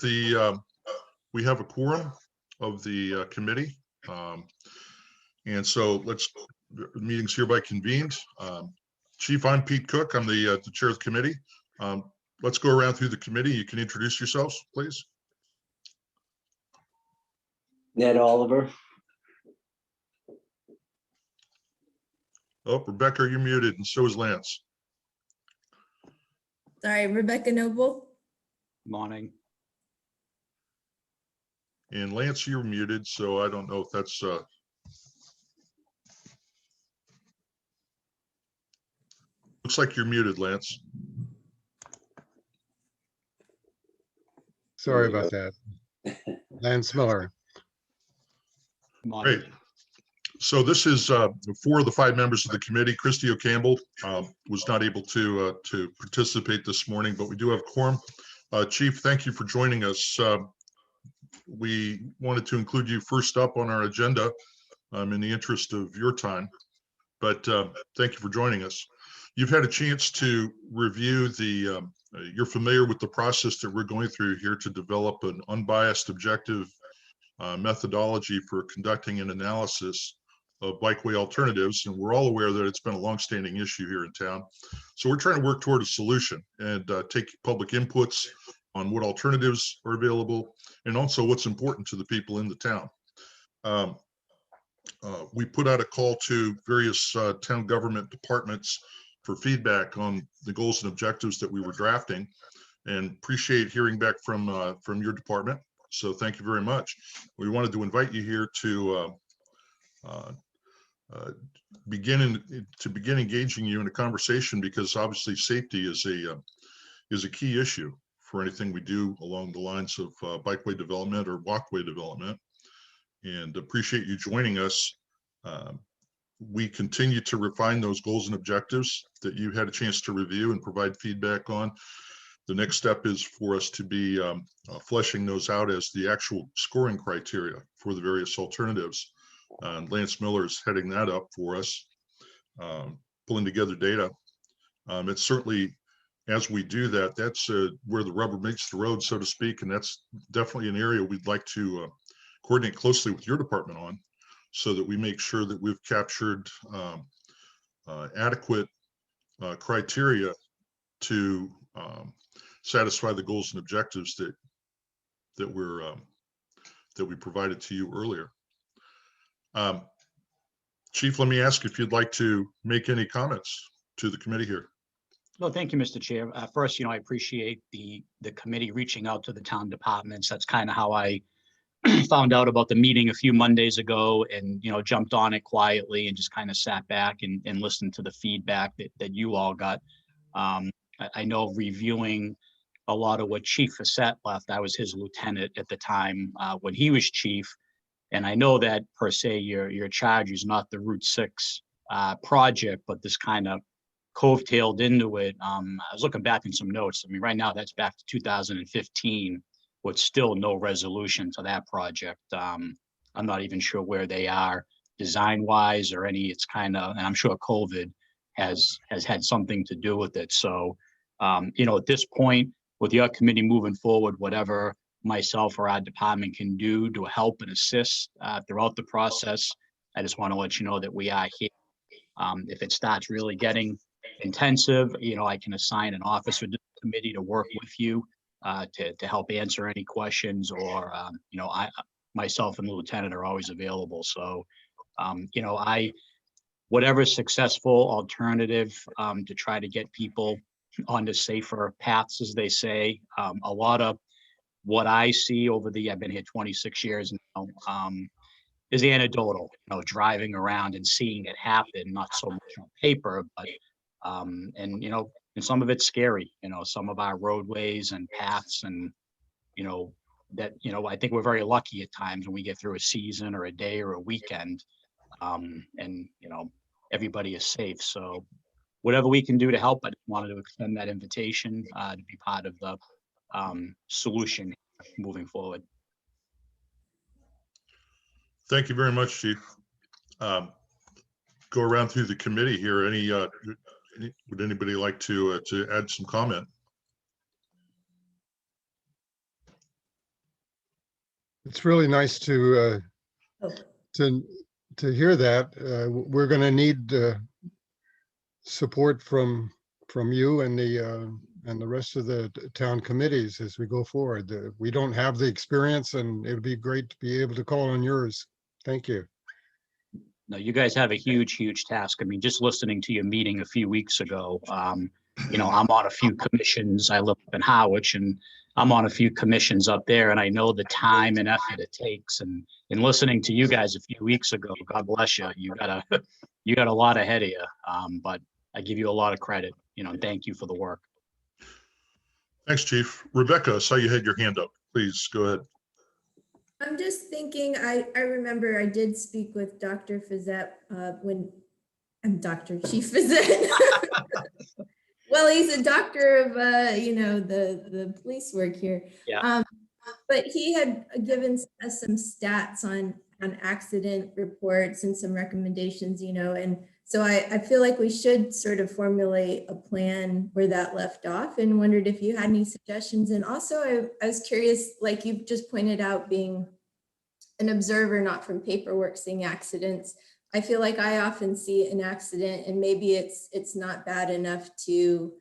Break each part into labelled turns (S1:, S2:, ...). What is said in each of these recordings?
S1: we have a quorum of the committee, and so the meeting's hereby convened. Chief, I'm Pete Cook. I'm the chair of the committee. Let's go around through the committee. You can introduce yourselves, please.
S2: Ned Oliver.
S1: Oh, Rebecca, you're muted, and so is Lance.
S3: Sorry, Rebecca Noble.
S4: Morning.
S1: And Lance, you're muted, so I don't know if that's looks like you're muted, Lance.
S5: Sorry about that. Lance Miller.
S1: Great. So this is 4 of the 5 members of the committee. Christy O'Campbell was not able to participate this morning, but we do have a quorum. Chief, thank you for joining us. We wanted to include you first up on our agenda in the interest of your time, but thank you for joining us. You've had a chance to review you're familiar with the process that we're going through here to develop an unbiased, objective methodology for conducting an analysis of bikeway alternatives, and we're all aware that it's been a longstanding issue here in town. So we're trying to work toward a solution and take public inputs on what alternatives are available and also what's important to the people in the town. We put out a call to various town government departments for feedback on the goals and objectives that we were drafting, and appreciate hearing back from your department. So thank you very much. We wanted to invite you here to begin engaging you in a conversation, because obviously safety is a key issue for anything we do along the lines of bikeway development or walkway development, and appreciate you joining us. We continue to refine those goals and objectives that you had a chance to review and provide feedback on. The next step is for us to be fleshing those out as the actual scoring criteria for the various alternatives. Lance Miller is heading that up for us, pulling together data. It's certainly, as we do that, that's where the rubber meets the road, so to speak, and that's definitely an area we'd like to coordinate closely with your department on, so that we make sure that we've captured adequate criteria to satisfy the goals and objectives that we provided to you earlier. Chief, let me ask if you'd like to make any comments to the committee here.
S4: Well, thank you, Mr. Chair. First, I appreciate the committee reaching out to the town departments. That's kind of how I found out about the meeting a few Mondays ago, and jumped on it quietly and just kind of sat back and listened to the feedback that you all got. I know, reviewing a lot of what Chief Fassett left, I was his lieutenant at the time when he was chief, and I know that per se your charge is not the Route 6 project, but this kind of cove-tailed into it. I was looking back in some notes. I mean, right now that's back to 2015. With still no resolution to that project. I'm not even sure where they are design-wise or any. It's kind of, and I'm sure COVID has had something to do with it. So, at this point, with your committee moving forward, whatever myself or our department can do to help and assist throughout the process, I just want to let you know that we are here. If it starts really getting intensive, I can assign an officer to the committee to work with you. To help answer any questions, or myself and the lieutenant are always available. So whatever successful alternative to try to get people onto safer paths, as they say. A lot of what I see I've been here 26 years now, is anecdotal, driving around and seeing it happen, not so much on paper, but and some of it's scary, some of our roadways and paths, and that I think we're very lucky at times when we get through a season or a day or a weekend, and everybody is safe. So whatever we can do to help, I wanted to extend that invitation to be part of the solution moving forward.
S1: Thank you very much, Chief. Go around through the committee here. Would anybody like to add some comment?
S5: it's really nice to
S3: Oh,
S5: hear that. We're going to need support from you and the rest of the town committees as we go forward. We don't have the experience, and it would be great to be able to call on yours. Thank you.
S4: No, you guys have a huge task. I mean, just listening to your meeting a few weeks ago, you know, I'm on a few commissions. I live up in Harwich, and I'm on a few commissions up there, and I know the time and effort it takes. And in listening to you guys a few weeks ago, God bless you, you got a lot ahead of you. But I give you a lot of credit, you know, and thank you for the work.
S1: Thanks, Chief. Rebecca, I saw you had your hand up. Please go ahead.
S3: I'm just thinking, I remember I did speak with Dr. Fizette when I'm Dr. Chief Fizette. Well, he's a doctor of, you know, the police work here.
S4: Yeah.
S3: But he had given us some stats on accident reports and some recommendations, you know, and so I feel like we should sort of formulate a plan where that left off, and wondered if you had any suggestions. And also I was curious, like you just pointed out, being an observer, not from paperwork, seeing accidents. I feel like I often see an accident and maybe it's not bad enough to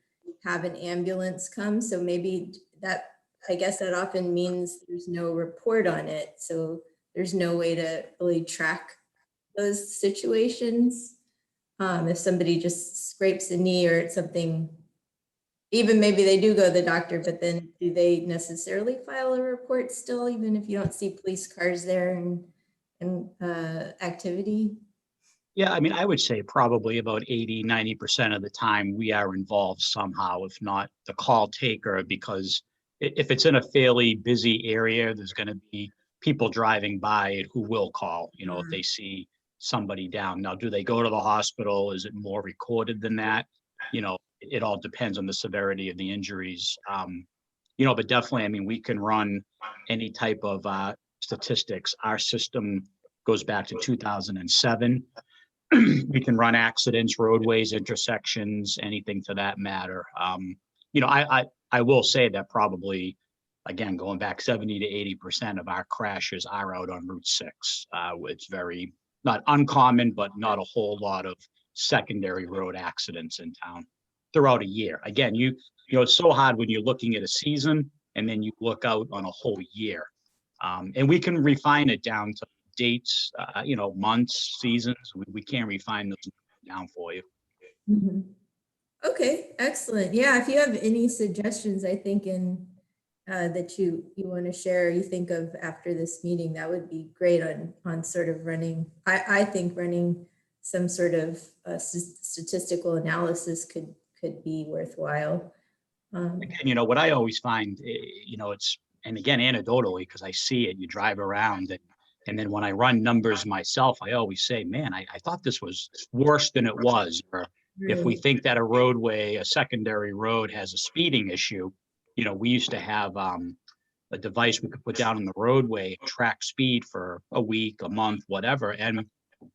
S3: have an ambulance come. So maybe that, I guess that often means there's no report on it. So there's no way to really track those situations. If somebody just scrapes a knee or it's something, even maybe they do go to the doctor, but then do they necessarily file a report still, even if you don't see police cars there and activity?
S4: Yeah, I mean, I would say probably about 80–90% of the time we are involved somehow, if not the call taker, because if it's in a fairly busy area, there's going to be people driving by it who will call, you know, if they see somebody down. Now, do they go to the hospital? Is it more recorded than that? You know, it all depends on the severity of the injuries. You know, but definitely, I mean, we can run any type of statistics. Our system goes back to 2007. We can run accidents, roadways, intersections, anything to that matter. You know, I will say that probably, again, going back 70–80% of our crashes are out on Route 6. It's very, not uncommon, but not a whole lot of secondary road accidents in town throughout a year. Again, you know, it's so hard when you're looking at a season and then you look out on a whole year. And we can refine it down to dates, you know, months, seasons. We can refine those down for you.
S3: Mm-hmm. Okay, excellent. Yeah, if you have any suggestions, I think that you want to share, you think of after this meeting, that would be great on sort of running. I think running some sort of statistical analysis could be worthwhile.
S4: Again, you know, what I always find, you know, it's, and again, anecdotally, because I see it, you drive around and then when I run numbers myself, I always say, man, I thought this was worse than it was. Or if we think that a roadway, a secondary road has a speeding issue, you know, we used to have a device we could put down on the roadway, track speed for a week, a month, whatever. And,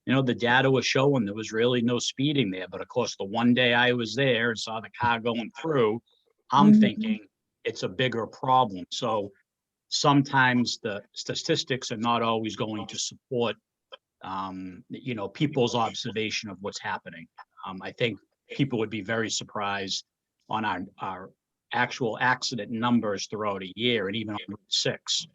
S4: you know, the data was showing there was really no speeding there. But of course, the one day I was there and saw the car going through, I'm thinking it's a bigger problem. So sometimes the statistics are not always going to support, you know, people's observation of what's happening. I think people would be very surprised on our actual accident numbers throughout a year, and even on Route 6.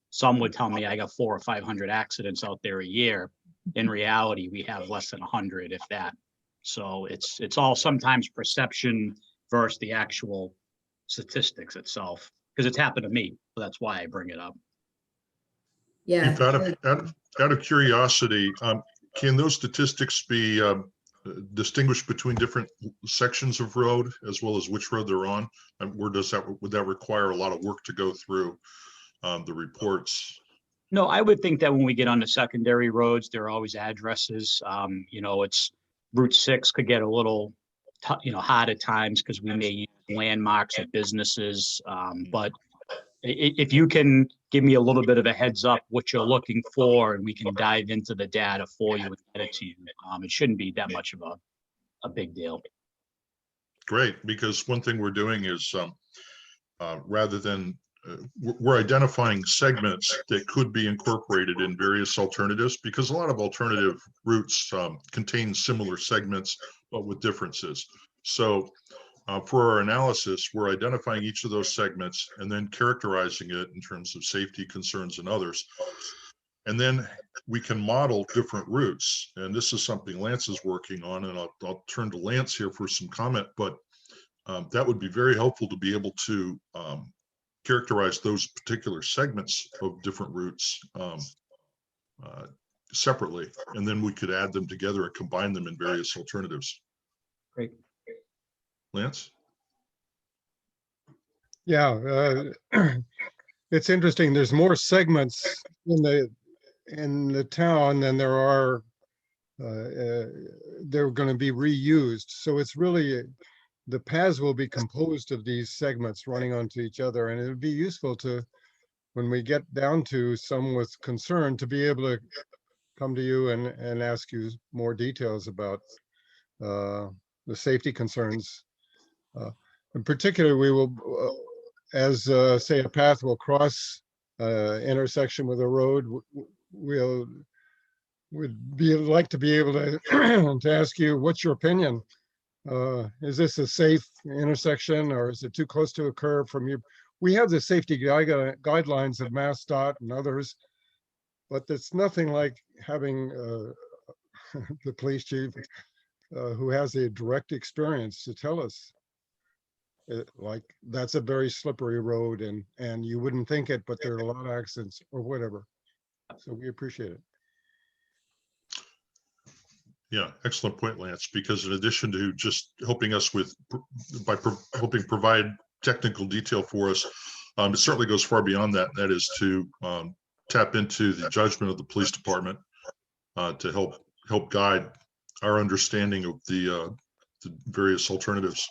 S4: Some would tell me I got 400 or 500 accidents out there a year. In reality, we have less than 100, if that. So it's all sometimes perception versus the actual statistics itself, because it's happened to me. So that's why I bring it up.
S3: Yeah.
S1: Chief, out of curiosity, can those statistics be distinguished between different sections of road as well as which road they're on? And would that require a lot of work to go through the reports?
S4: No, I would think that when we get on the secondary roads, there are always addresses. You know, it's Route 6 could get a little, you know, hard at times because we may use landmarks of businesses. But if you can give me a little bit of a heads up what you're looking for, and we can dive into the data for you and get it to you, it shouldn't be that much of a big deal.
S1: Great, because one thing we're doing is rather than we're identifying segments that could be incorporated in various alternatives, because a lot of alternative routes contain similar segments, but with differences. So for our analysis, we're identifying each of those segments and then characterizing it in terms of safety concerns and others. And then we can model different routes. And this is something Lance is working on, and I'll turn to Lance here for some comment, but that would be very helpful to be able to characterize those particular segments of different routes separately, and then we could add them together and combine them in various alternatives.
S4: Great.
S1: Lance?
S5: Yeah, it's interesting. There's more segments in the town than there are. They're going to be reused, so it's really the paths will be composed of these segments running onto each other, and it would be useful to, when we get down to some with concern, to be able to come to you and ask you more details about the safety concerns. In particular, we will, as say a path will cross intersection with a road, would like to be able to to ask you, what's your opinion? Is this a safe intersection, or is it too close to a curb from you? We have the safety guidelines of MassDOT and others, but it's nothing like having the police chief who has a direct experience to tell us. Like, that's a very slippery road, and you wouldn't think it, but there are a lot of accidents or whatever. So we appreciate it.
S1: Yeah, excellent point, Lance, because in addition to just helping us with, helping provide technical detail for us, it certainly goes far beyond that. That is to tap into the judgment of the police department to help guide our understanding of the various alternatives.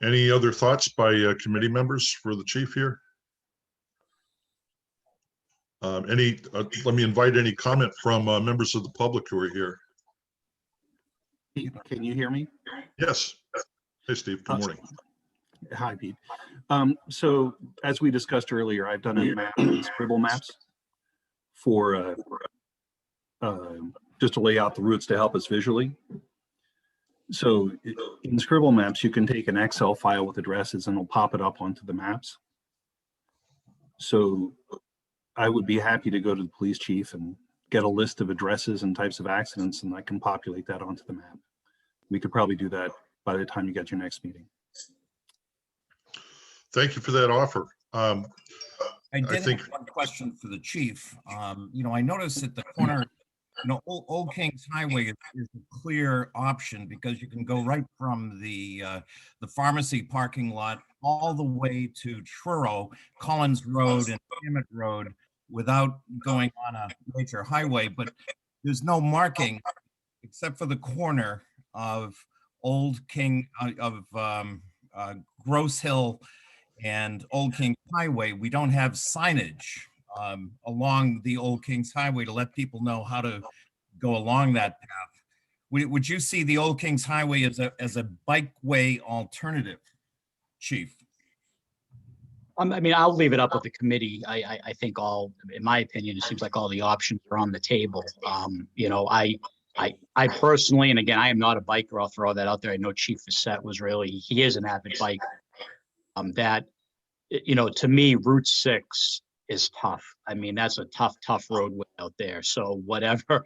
S1: Any other thoughts by committee members for the chief here? Let me invite any comment from members of the public who are here.
S6: Pete, can you hear me?
S1: Yes. Hey, Steve. Good morning.
S6: Hi, Pete. So as we discussed earlier, I've done a map, scribble maps for just to lay out the routes to help us visually. So in scribble maps, you can take an Excel file with addresses and it'll pop it up onto the maps. So I would be happy to go to the police chief and get a list of addresses and types of accidents, and I can populate that onto the map. We could probably do that by the time you get your next meeting.
S1: Thank you for that offer.
S7: I did
S1: think-
S7: have one question for the chief. I noticed at the corner, Old Kings Highway is a clear option because you can go right from the pharmacy parking lot all the way to Truro, Collins Road, and Emmett Road without going on a major highway. But there's no marking except for the corner of Old King Gross Hill and Old Kings Highway. We don't have signage along the Old Kings Highway to let people know how to go along that path. Would you see the Old Kings Highway as a bikeway alternative, Chief?
S4: I mean, I'll leave it up with the committee. I think in my opinion, it seems like all the options are on the table. I personally, and again, I am not a biker, I'll throw that out there. I know Chief Facette he is an avid biker. To me, Route 6 is tough. I mean, that's a tough roadway out there. So whatever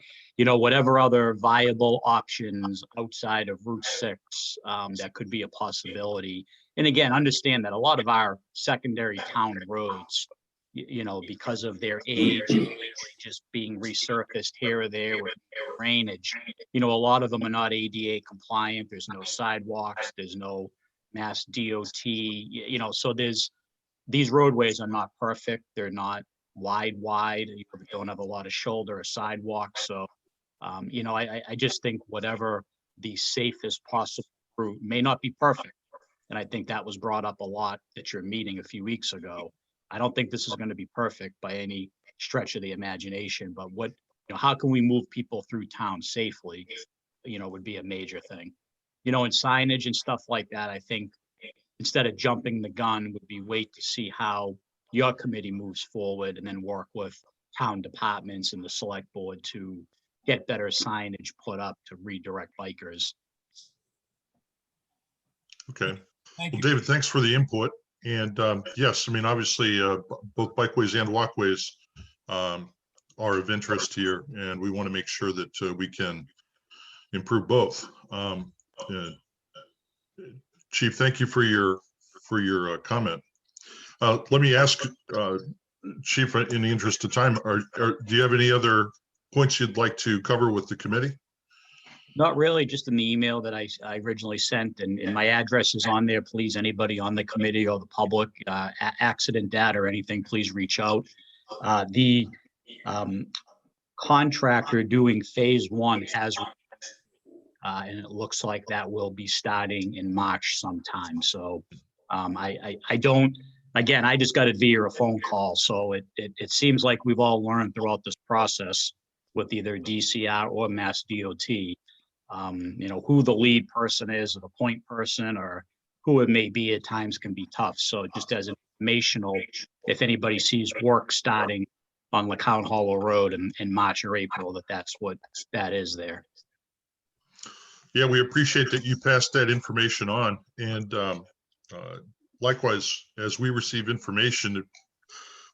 S4: other viable options outside of Route 6 that could be a possibility. And again, understand that a lot of our secondary town roads, because of their age, just being resurfaced here or there with drainage, a lot of them are not ADA compliant. There's no sidewalks, there's no Mass DOT, so these roadways are not perfect. They're not wide, they don't have a lot of shoulder or sidewalk. So, I just think whatever the safest possible route may not be perfect. And I think that was brought up a lot at your meeting a few weeks ago. I don't think this is going to be perfect by any stretch of the imagination, but how can we move people through town safely, would be a major thing. And signage and stuff like that, I think, instead of jumping the gun, would be wait to see how your committee moves forward and then work with town departments and the select board to get better signage put up to redirect bikers.
S1: Okay.
S7: Thank
S1: Well,
S7: you.
S1: David, thanks for the input. And yes, I mean, obviously, both bikeways and walkways are of interest here, and we want to make sure that we can improve both. Chief, thank you for your comment. Let me ask, Chief, in the interest of time, do you have any other points you'd like to cover with the committee?
S4: Not really, just in the email that I originally sent, and my address is on there. Please, anybody on the committee or the public, accident data or anything, please reach out. The contractor doing phase 1 has, and it looks like that will be starting in March sometime. So I don't, again, I just got it via a phone call. So it seems like we've all learned throughout this process with either DCR or Mass DOT, you know, who the lead person is, or the point person, or who it may be at times can be tough. So just as informational, if anybody sees work starting on LeCount Hollow Road in March or April, that's what that is there.
S1: Yeah, we appreciate that you passed that information on. And likewise, as we receive information,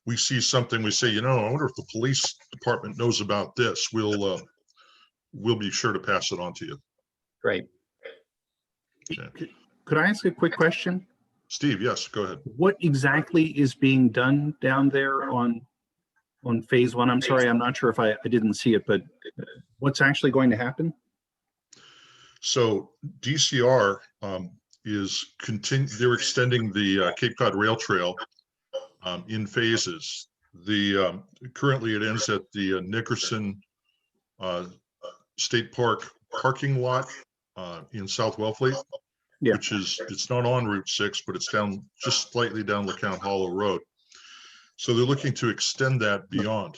S1: we see something, we say, you know, I wonder if the police department knows about this. We'll be sure to pass it on to you.
S4: Great.
S1: Okay.
S6: Could I ask a quick question?
S1: Steve, yes, go ahead.
S6: What exactly is being done down there on phase 1? I'm sorry, I'm not sure if I didn't see it, but what's actually going to happen?
S1: So DCR they're extending the Cape Cod Rail Trail in phases. Currently it ends at the Nickerson State Park parking lot in South Wellfleet,
S6: Yeah.
S1: which it's not on Route 6, but it's down just slightly down LeCount Hollow Road. So they're looking to extend that beyond,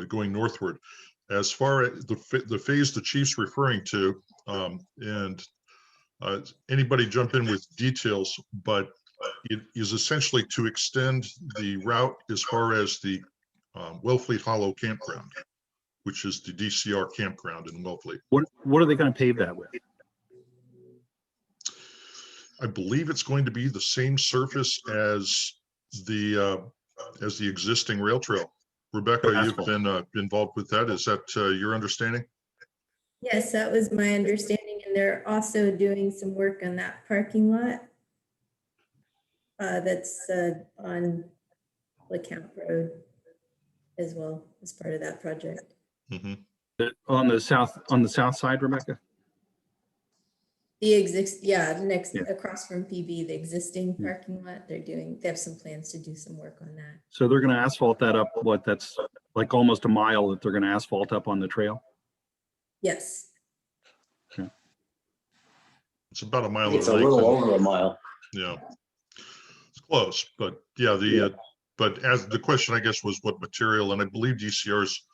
S1: going northward. As far as the phase the chief's referring to, and anybody jump in with details, but it is essentially to extend the route as far as the Wellfleet Hollow campground, which is the DCR campground in Wellfleet.
S6: What are they going to pave that with?
S1: I believe it's going to be the same surface as the existing rail trail. Rebecca, you've been involved with that. Is that your understanding?
S3: Yes, that was my understanding. And they're also doing some work on that parking lot that's on LeCount Road as well as part of that project.
S1: Mm-hmm.
S6: On the south side, Rebecca?
S3: Next
S6: Yeah.
S3: across from PB, the existing parking lot, they have some plans to do some work on that.
S6: So they're going to asphalt that up. That's like almost a mile that they're going to asphalt up on the trail?
S3: Yes.
S6: Okay.
S1: It's about a mile.
S2: It's a little over a mile.
S1: Yeah, it's close, but yeah, but as the question, I guess, was what material, and I believe DCR's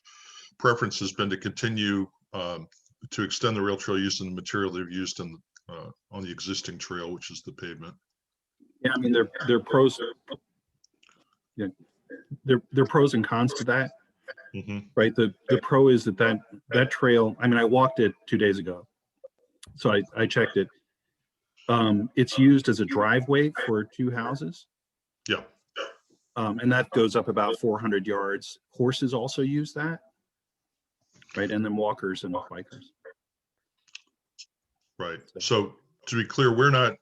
S1: preference has been to continue to extend the rail trail using the material they've used on the existing trail, which is the pavement.
S6: Yeah, I mean, they're pros. Yeah, they're pros and cons to that.
S1: Mm-hmm.
S6: Right. The pro is that trail. I mean, I walked it 2 days ago, so I checked it. It's used as a driveway for 2 houses.
S1: Yeah.
S6: And that goes up about 400 yards. Horses also use that. Right. And then walkers and bikers.
S1: Right. So to be clear, we're not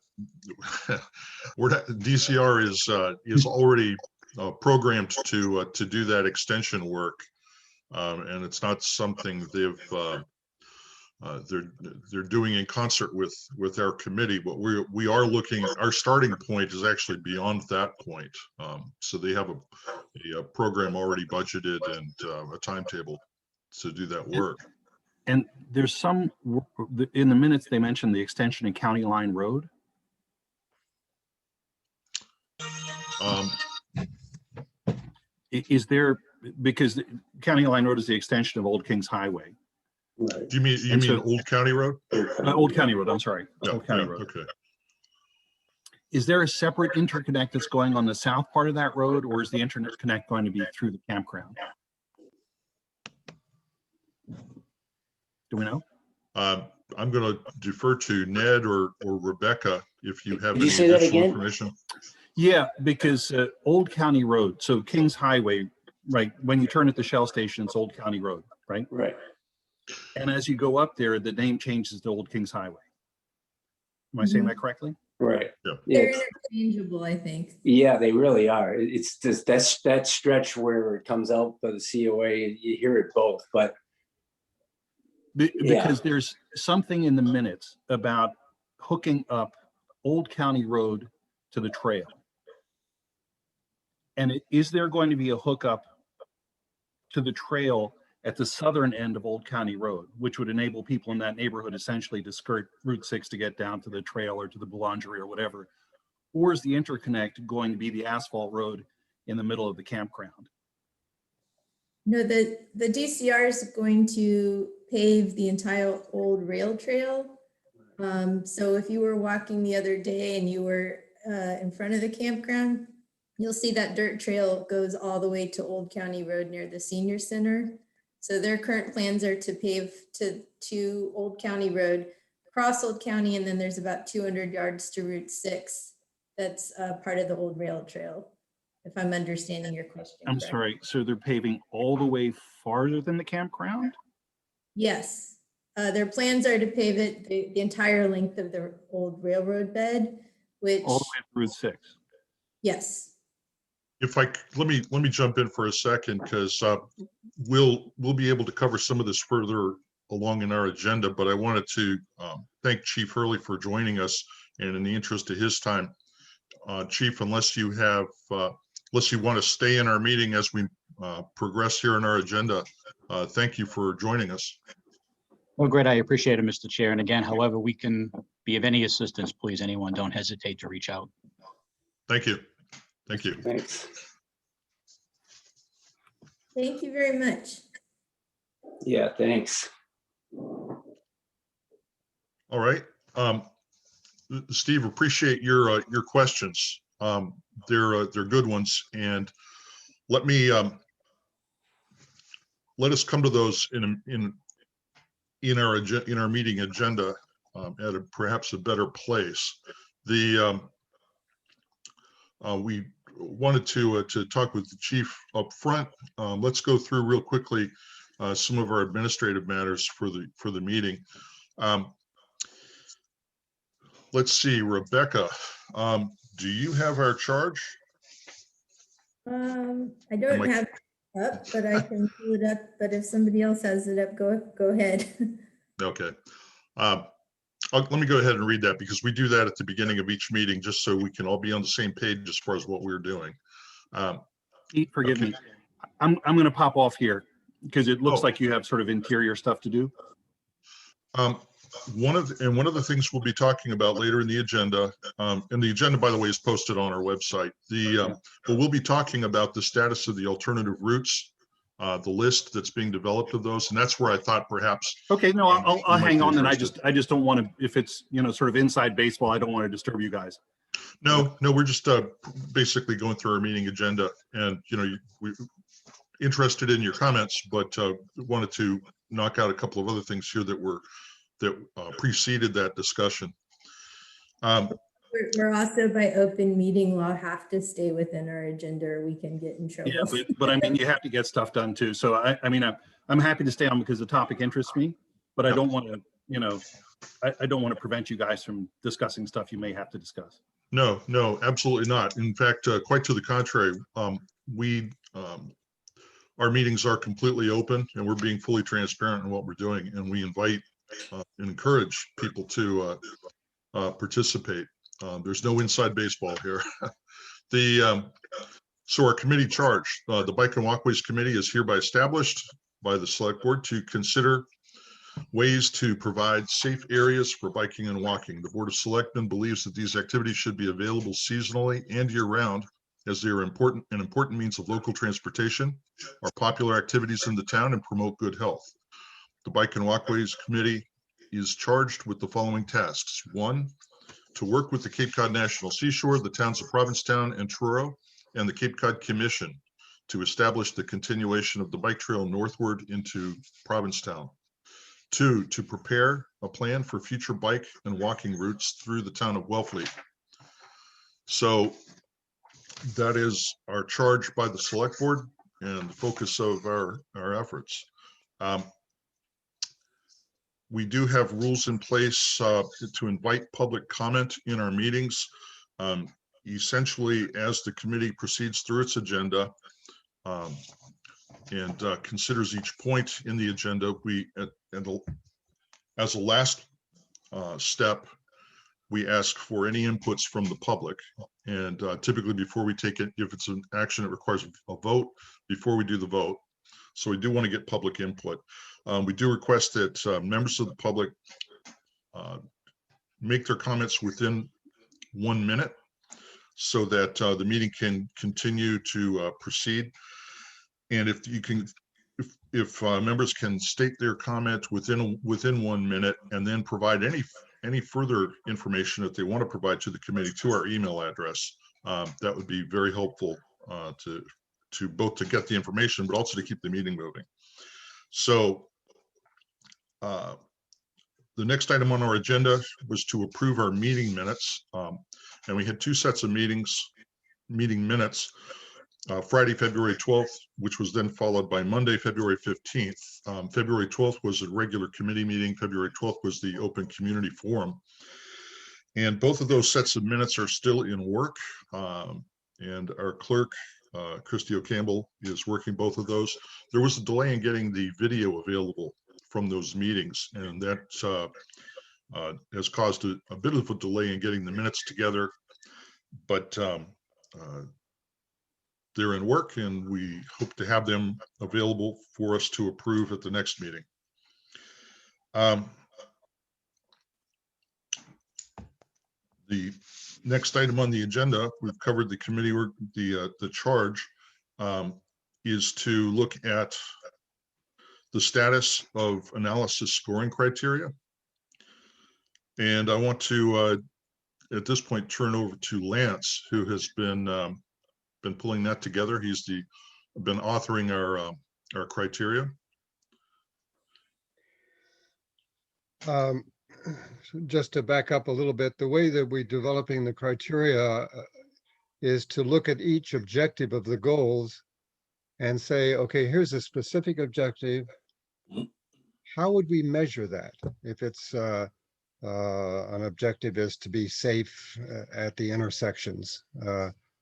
S1: DCR is already programmed to do that extension work. And it's not something they're doing in concert with our committee, but we are looking, our starting point is actually beyond that point. So they have a program already budgeted and a timetable to do that work.
S6: And there's some, in the minutes, they mentioned the extension of County Line Road. Is there, because County Line Road is the extension of Old Kings Highway.
S2: Right.
S1: Do you mean Old County Road?
S6: Old County Road, I'm sorry.
S1: Yeah,
S6: Old County
S1: yeah,
S6: Road.
S1: okay.
S6: is there a separate interconnect that's going on the south part of that road, or is the interconnect going to be through the campground? Do we know?
S1: I'm going to defer to Ned or Rebecca if you have
S2: Did you
S1: any
S2: say that
S1: additional
S2: again?
S1: information.
S6: Yeah, because Old County Road, so Kings Highway, right, when you turn at the Shell station, it's Old County Road, right?
S2: Right.
S6: And as you go up there, the name changes to Old Kings Highway. Am I saying that correctly?
S2: Right.
S1: Yeah.
S3: They're
S2: It's,
S3: interchangeable, I think.
S2: yeah, they really are. It's just that stretch where it comes out by the COA, you hear it both, but Yeah.
S6: Because there's something in the minutes about hooking up Old County Road to the trail. And is there going to be a hookup to the trail at the southern end of Old County Road, which would enable people in that neighborhood essentially to skirt Route 6 to get down to the trail or to the boulangerie or whatever? Or is the interconnect going to be the asphalt road in the middle of the campground?
S3: No, the DCR is going to pave the entire old rail trail. So if you were walking the other day and you were in front of the campground, you'll see that dirt trail goes all the way to Old County Road near the senior center. So their current plans are to pave to Old County Road, cross Old County, and then there's about 200 yards to Route 6. That's part of the old rail trail, if I'm understanding your question.
S6: I'm
S3: correctly.
S6: sorry, so they're paving all the way farther than the campground?
S3: Yes, their plans are to pave it the entire length of the old railroad bed, which,
S6: All the way to Route 6?
S3: yes.
S1: If let me jump in for a second, because we'll be able to cover some of this further along in our agenda, but I wanted to thank Chief Hurley for joining us, and in the interest of his time, Chief, unless you want to stay in our meeting as we progress here in our agenda, thank you for joining us.
S4: Well, great. I appreciate it, Mr. Chair. And again, however we can be of any assistance, please, anyone, don't hesitate to reach out.
S1: Thank you. Thank you.
S2: thanks.
S3: Thank you very much.
S2: Yeah, thanks.
S1: All right. Steve, appreciate your questions. They're good ones, and let us come to those in our meeting agenda at perhaps a better place. We wanted to talk with the chief up front. Let's go through real quickly some of our administrative matters for the meeting. Let's see, Rebecca, do you have our charge?
S3: I don't have it up, but I can pull it up. But if somebody else has it up, go ahead.
S1: Okay. Let me go ahead and read that, because we do that at the beginning of each meeting, just so we can all be on the same page as far as what we're doing.
S6: Forgive
S1: Okay.
S6: me. I'm going to pop off here because it looks
S1: Oh.
S6: like you have sort of interior stuff to do.
S1: One of the things we'll be talking about later in the agenda, and the agenda, by the way, is posted on our website. But we'll be talking about the status of the alternative routes, the list that's being developed of those, and that's where I thought perhaps.
S6: Okay, no, I'll
S1: you might
S6: hang
S1: be
S6: on. And
S1: interested.
S6: I just don't want to, if it's, sort of inside baseball, I don't want to disturb you guys.
S1: No, we're just basically going through our meeting agenda, and we interested in your comments, but wanted to knock out a couple of other things here that preceded that discussion.
S3: We're also, by open meeting law, have to stay within our agenda, or we can get in trouble.
S6: Yeah, but I mean, you have to get stuff done too. So I mean, I'm happy to stay on because the topic interests me, but I
S1: Yep.
S6: don't want to, I don't want to prevent you guys from discussing stuff you may have to discuss.
S1: No, absolutely not. In fact, quite to the contrary, our meetings are completely open, and we're being fully transparent in what we're doing, and we invite and encourage people to participate. There's no inside baseball here. So our committee charge, the Bike and Walkways Committee, is hereby established by the Select Board to consider ways to provide safe areas for biking and walking. The Board of Selectmen believes that these activities should be available seasonally and year-round, as they are an important means of local transportation, are popular activities in the town, and promote good health. The Bike and Walkways Committee is charged with the following tasks. 1, to work with the Cape Cod National Seashore, the towns of Provincetown and Truro, and the Cape Cod Commission to establish the continuation of the bike trail northward into Provincetown. 2, to prepare a plan for future bike and walking routes through the town of Wellfleet. So that is our charge by the select board and the focus of our efforts. We do have rules in place to invite public comment in our meetings. Essentially, as the committee proceeds through its agenda and considers each point in the agenda, as a last step, we ask for any inputs from the public. And typically before we take it, if it's an action that requires a vote, before we do the vote. So we do want to get public input. We do request that members of the public make their comments within 1 minute so that the meeting can continue to proceed. And if members can state their comment within 1 minute and then provide any further information that they want to provide to the committee to our email address, that would be very helpful to both to get the information, but also to keep the meeting moving. So the next item on our agenda was to approve our meeting minutes. And we had 2 sets of meeting minutes, Friday, February 12th, which was then followed by Monday, February 15th. February 12th was a regular committee meeting. February 12th was the open community forum. And both of those sets of minutes are still in work. And our clerk, Christy O'Campbell, is working both of those. There was a delay in getting the video available from those meetings, and that has caused a bit of a delay in getting the minutes together, but they're in work and we hope to have them available for us to approve at the next meeting. The next item on the agenda, we've covered the committee work, the charge is to look at the status of analysis scoring criteria. And I want to, at this point, turn over to Lance, who has been pulling that together. He's been authoring our criteria.
S5: Just to back up a little bit, the way that we're developing the criteria is to look at each objective of the goals and say, okay, here's a specific objective. How would we measure that? If it's an objective is to be safe at the intersections.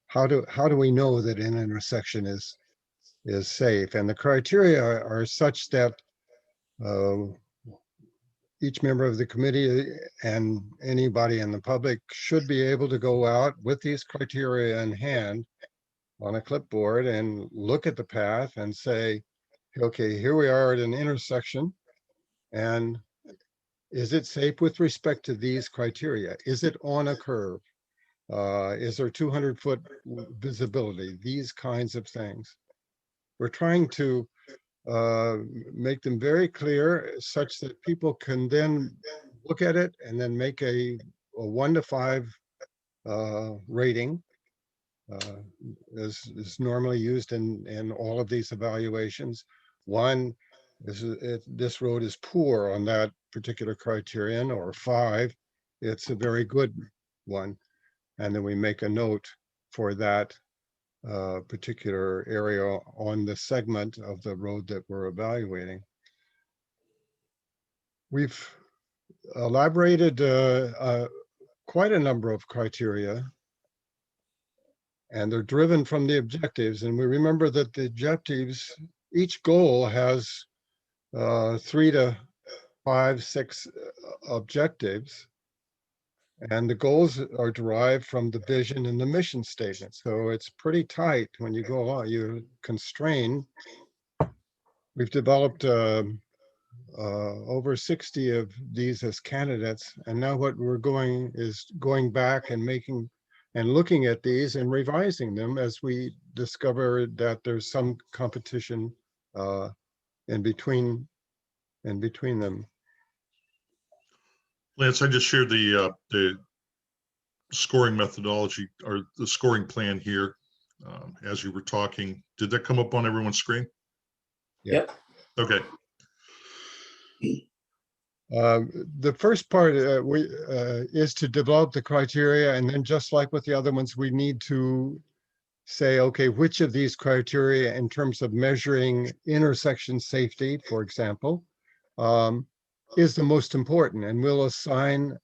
S5: How do we know that an intersection is safe? And the criteria are such that each member of the committee and anybody in the public should be able to go out with these criteria in hand on a clipboard and look at the path and say, okay, here we are at an intersection, and is it safe with respect to these criteria? Is it on a curve? Is there 200-foot visibility? These kinds of things. We're trying to make them very clear such that people can then look at it and then make a 1 to 5 rating, is normally used in all of these evaluations. 1, this road is poor on that particular criterion, or 5, it's a very good one. And then we make a note for that particular area on the segment of the road that we're evaluating. We've elaborated quite a number of criteria, and they're driven from the objectives. And we remember that the objectives, each goal has 3 to 5, 6 objectives. And the goals are derived from the vision and the mission statement. So it's pretty tight when you go along, you constrain. We've developed over 60 of these as candidates. And now what we're going is going back and making and looking at these and revising them as we discover that there's some competition in between them.
S1: Lance, I just shared the scoring methodology or the scoring plan here as you were talking. Did that come up on everyone's screen?
S2: Yep.
S1: Okay.
S5: The first part is to develop the criteria, and then just like with the other ones, we need to say, okay, which of these criteria in terms of measuring intersection safety, for example, is the most important, and we'll assign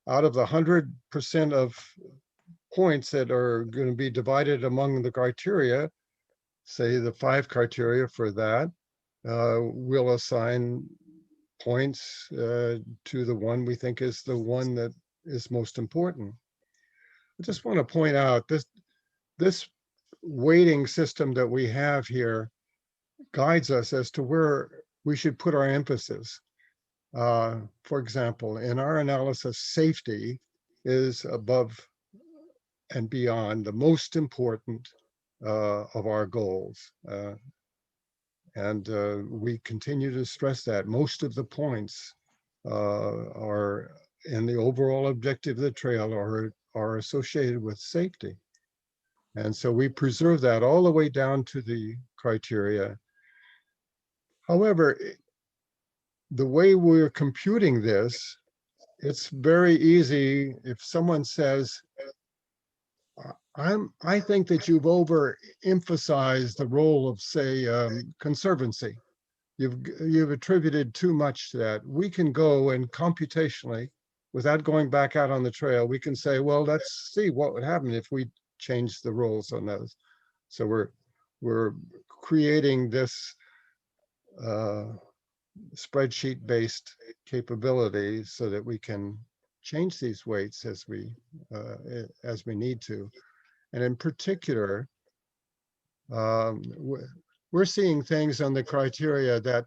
S5: out of the 100% of points that are going to be divided among the criteria, say the 5 criteria for that, we'll assign points to the one we think is the one that is most important. I just want to point out this weighting system that we have here guides us as to where we should put our emphasis. For example, in our analysis, safety is above and beyond the most important of our goals. And we continue to stress that most of the points are in the overall objective of the trail are associated with safety. And so we preserve that all the way down to the criteria. However, the way we're computing this, it's very easy if someone says, I think that you've overemphasized the role of, say, conservancy. You've attributed too much to that. We can go and computationally, without going back out on the trail, we can say, well, let's see what would happen if we change the roles on those. So we're creating this spreadsheet-based capability so that we can change these weights as we need to. And in particular, we're seeing things on the criteria that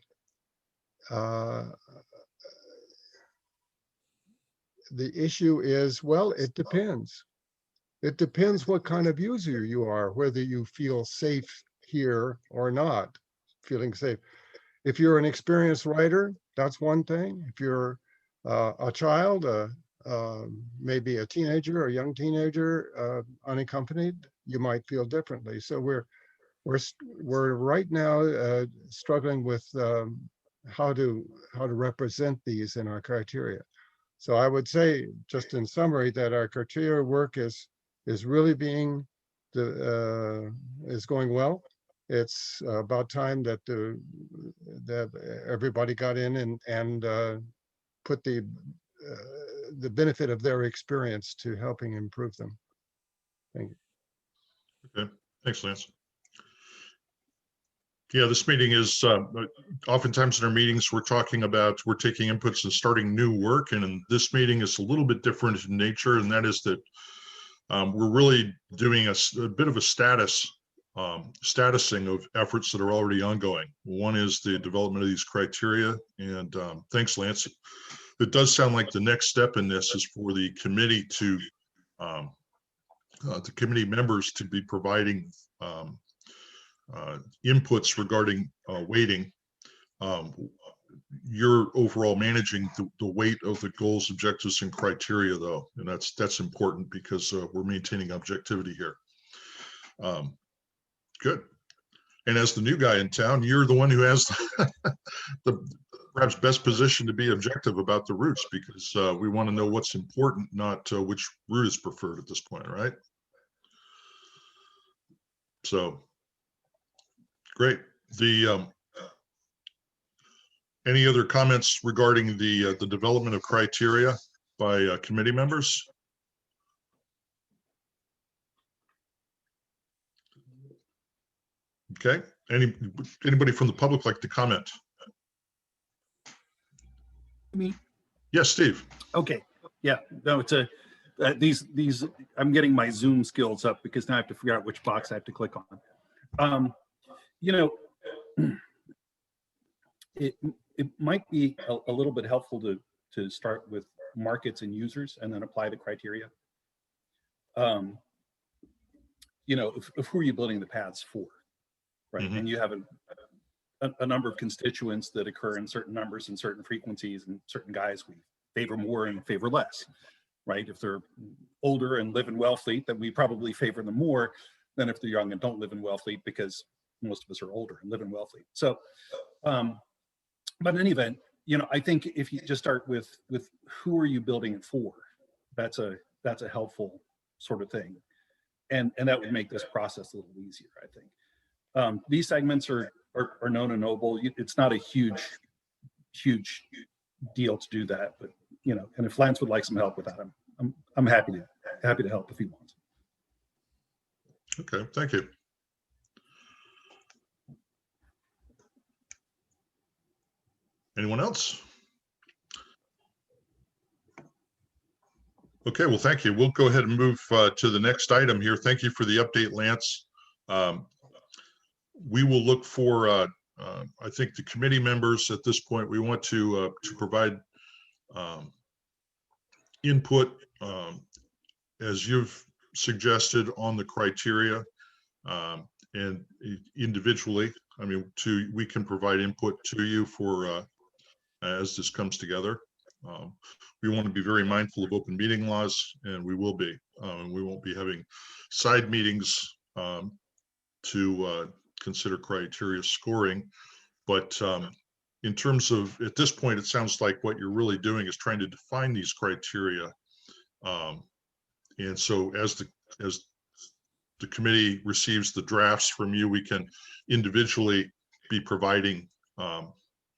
S5: the issue is, well, it depends. It depends what kind of user you are, whether you feel safe here or not, feeling safe. If you're an experienced rider, that's one thing. If you're a child, maybe a teenager or a young teenager unaccompanied, you might feel differently. So we're right now struggling with how to represent these in our criteria. So I would say, just in summary, that our criteria work is really is going well. It's about time that everybody got in and put the benefit of their experience to helping improve them. Thank you.
S1: Okay, thanks, Lance. Yeah, this meeting is oftentimes in our meetings, we're taking inputs and starting new work. And in this meeting is a little bit different in nature. And that is that we're really doing a bit of a statusing of efforts that are already ongoing. One is the development of these criteria. And thanks, Lance. It does sound like the next step in this is for the committee to, the committee members to be providing inputs regarding weighting. You're overall managing the weight of the goals, objectives, and criteria, though, and that's important because we're maintaining objectivity here. Good. And as the new guy in town, you're the one who has the perhaps best position to be objective about the routes, because we want to know what's important, not which route is preferred at this point, right? So great. Any other comments regarding the development of criteria by committee members? Okay. Anybody from the public like to comment?
S6: Me?
S1: Yes, Steve.
S6: Okay. Yeah. No, it's these. I'm getting my Zoom skills up because now I have to figure out which box I have to click on. You know, it might be a little bit helpful to start with markets and users and then apply the criteria. You know, who are you building the paths for, right? Mm-hmm. And you have a number of constituents that occur in certain numbers and certain frequencies, and certain guys we favor more and favor less. right? If they're older and live in Wellfleet, then we probably favor them more than if they're young and don't live in Wellfleet, because most of us are older and live in Wellfleet. So, but in any event, you know, I think if you just start with who are you building it for, that's a helpful sort of thing, and that would make this process a little easier, I think. These segments are known and noble. It's not a huge deal to do that, but you know, and if Lance would like some help with that, I'm happy to help if he wants.
S1: Okay, thank you. Anyone else? Okay, well, thank you. We'll go ahead and move to the next item here. Thank you for the update, Lance. We will look for, I think, the committee members at this point. We want to provide input, as you've suggested, on the criteria, and individually. I mean, we can provide input to you for as this comes together. We want to be very mindful of open meeting laws, and we will be. We won't be having side meetings to consider criteria scoring. But in terms of, at this point, it sounds like what you're really doing is trying to define these criteria. And so as the committee receives the drafts from you, we can individually be providing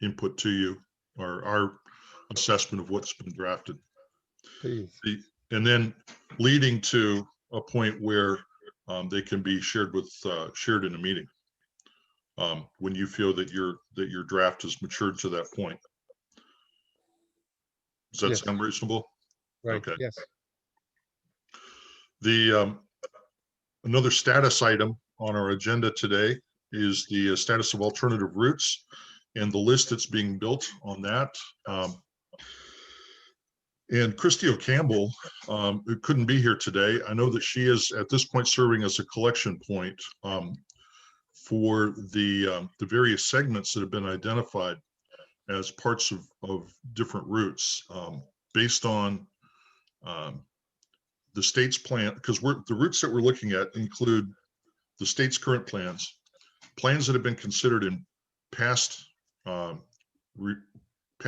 S1: input to you, or our assessment of what's been drafted.
S5: Please.
S1: And then leading to a point where they can be shared in a meeting when you feel that your draft has matured to that point. Does that
S5: Yes.
S1: sound reasonable?
S5: Right,
S1: Okay.
S5: yes.
S1: Another status item on our agenda today is the status of alternative routes and the list that's being built on that. And Christy O'Campbell, who couldn't be here today, I know that she is at this point serving as a collection point for the various segments that have been identified as parts of different routes, based on the state's plan, because the routes that we're looking at include the state's current plans that have been considered in past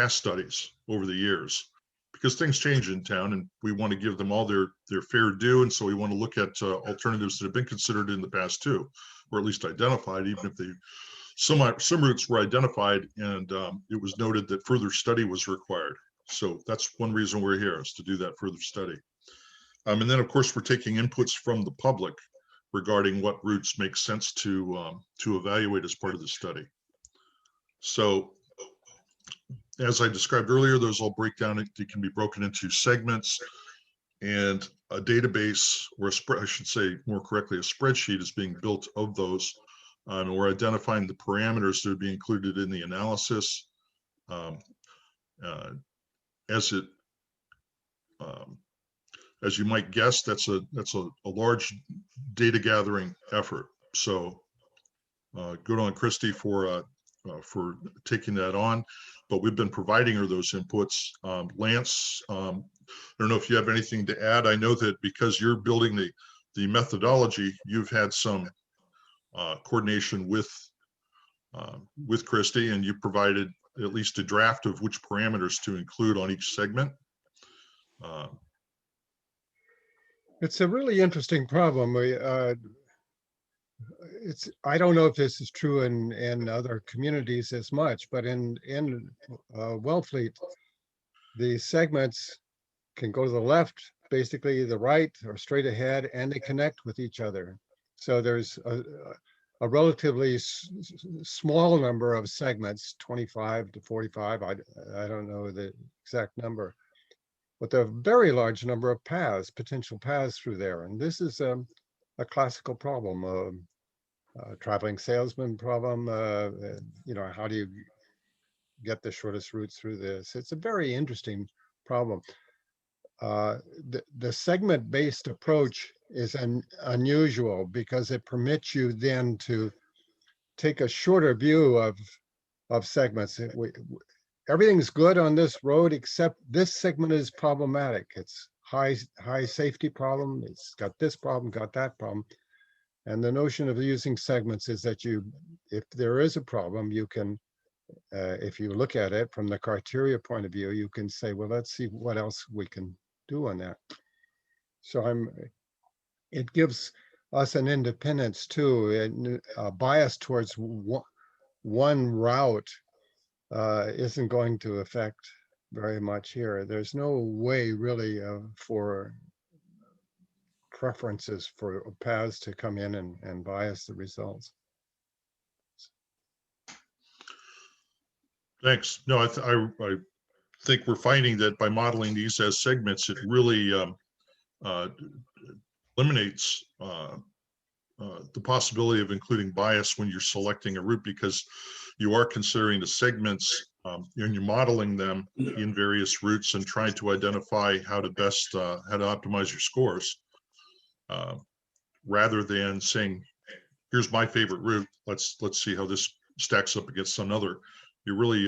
S1: studies over the years, because things change in town and we want to give them all their fair due. And so we want to look at alternatives that have been considered in the past too, or at least identified, even if some routes were identified and it was noted that further study was required. So that's one reason we're here, is to do that further study. And then, of course, we're taking inputs from the public regarding what routes make sense to evaluate as part of the study. So, as I described earlier, those all break down. It can be broken into segments, and a database, or I should say more correctly, a spreadsheet is being built of those, and we're identifying the parameters that would be included in the analysis. As you might guess, that's a large data gathering effort. So good on Christy for taking that on, but we've been providing her those inputs. Lance, I don't know if you have anything to add. I know that because you're building the methodology, you've had some coordination with Christy, and you provided at least a draft of which parameters to include on each segment.
S5: It's a really interesting problem. I don't know if this is true in other communities as much, but in Wellfleet, the segments can go to the left, basically the right, or straight ahead, and they connect with each other. So there's a relatively small number of segments, 25 to 45. I don't know the exact number, but there are a very large number of paths, potential paths through there. And this is a classical problem, traveling salesman problem. How do you get the shortest routes through this? It's a very interesting problem. The segment-based approach is unusual because it permits you then to take a shorter view of segments. Everything's good on this road except this segment is problematic. It's high safety problem. It's got this problem, got that problem. And the notion of using segments is that if there is a problem, you can, if you look at it from the criteria point of view, you can say, well, let's see what else we can do on that. So it gives us an independence too, and a bias towards one route isn't going to affect very much here. There's no way really for preferences for paths to come in and bias the results.
S1: Thanks. No, I think we're finding that by modeling these as segments, it really eliminates the possibility of including bias when you're selecting a route, because you are considering the segments and you're modeling them in various routes and trying to identify how to best how to optimize your scores, rather than saying, here's my favorite route, let's see how this stacks up against another. You really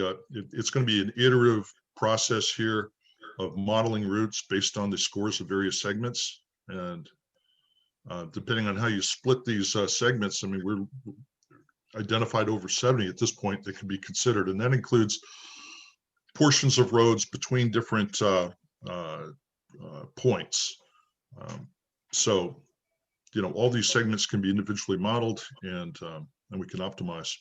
S1: it's going to be an iterative process here of modeling routes based on the scores of various segments, and depending on how you split these segments, I mean, we're identified over 70 at this point that can be considered, and that includes portions of roads between different points. So, you know, all these segments can be individually modeled, and we can optimize.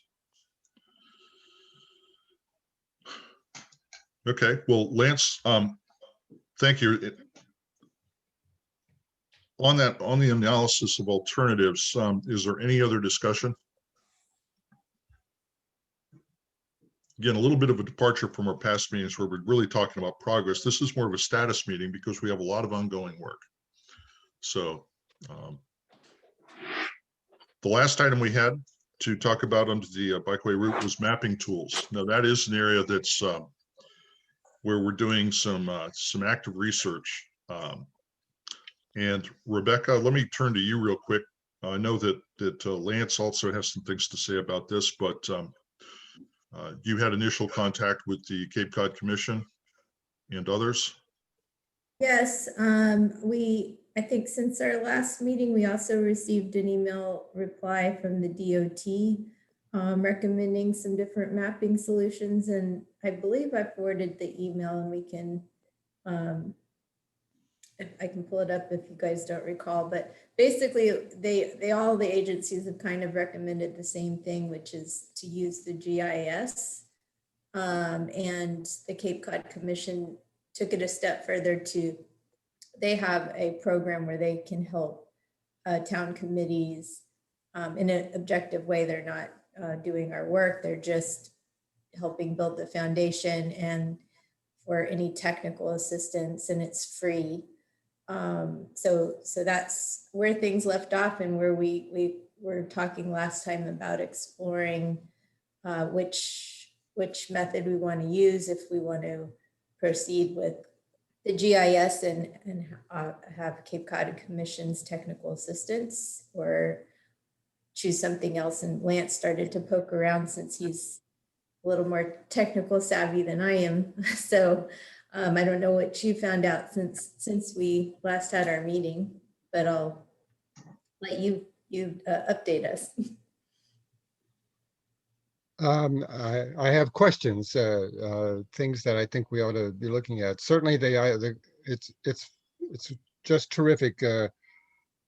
S1: Okay, well, Lance, thank you. On the analysis of alternatives, is there any other discussion? Again, a little bit of a departure from our past meetings where we're really talking about progress. This is more of a status meeting because we have a lot of ongoing work. So the last item we had to talk about under the Bikeway route was mapping tools. Now that is an area that's where we're doing some active research. And Rebecca, let me turn to you real quick. I know that Lance also has some things to say about this, but you had initial contact with the Cape Cod Commission and others.
S3: Yes, I think since our last meeting, we also received an email reply from the DOT recommending some different mapping solutions. And I believe I forwarded the email, and we can, I can pull it up if you guys don't recall, but basically all the agencies have kind of recommended the same thing, which is to use the GIS. And the Cape Cod Commission took it a step further they have a program where they can help town committees in an objective way. They're not doing our work. They're just helping build the foundation and for any technical assistance, and it's free. So that's where things left off, and where we were talking last time about exploring which method we want to use, if we want to proceed with the GIS and have Cape Cod Commission's technical assistance, or choose something else. And Lance started to poke around since he's a little more technical savvy than I am. So I don't know what you found out since we last had our meeting, but I'll let you update us.
S5: I have questions, things that I think we ought to be looking at. Certainly, it's just terrific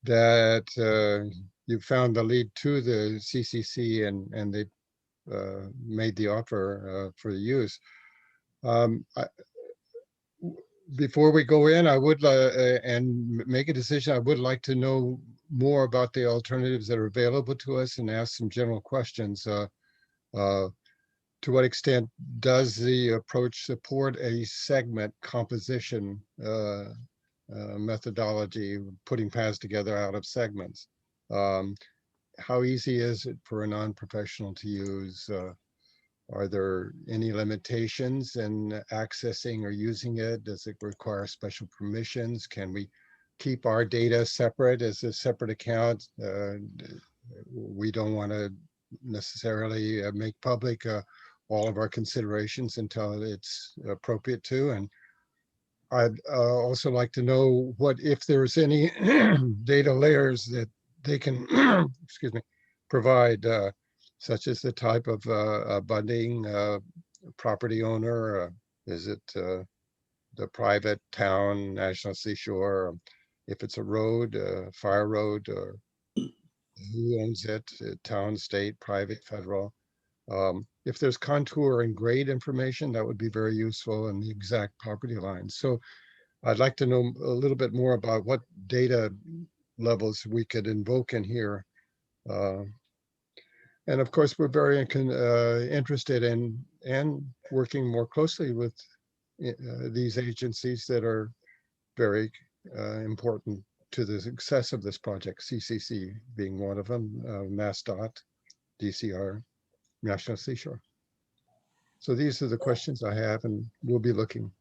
S5: that you found the lead to the CCC and they made the offer for the use. Before we go in, I would and make a decision, I would like to know more about the alternatives that are available to us and ask some general questions. To what extent does the approach support a segment composition methodology, putting paths together out of segments? How easy is it for a non-professional to use? Are there any limitations in accessing or using it? Does it require special permissions? Can we keep our data separate as a separate account? We don't want to necessarily make public all of our considerations until it's appropriate to. And I'd also like to know what, if there's any data layers that they can, excuse me, provide, such as the type of abutting property owner. Is it the private town, national seashore? If it's a road, fire road, or who owns it, town, state, private, federal? If there's contour and grade information, that would be very useful, and the exact property lines. So I'd like to know a little bit more about what data levels we could invoke in here. And of course, we're very interested in and working more closely with these agencies that are very important to the success of this project, CCC being one of them, MassDOT, DCR, National Seashore. So these are the questions I have, and we'll be looking.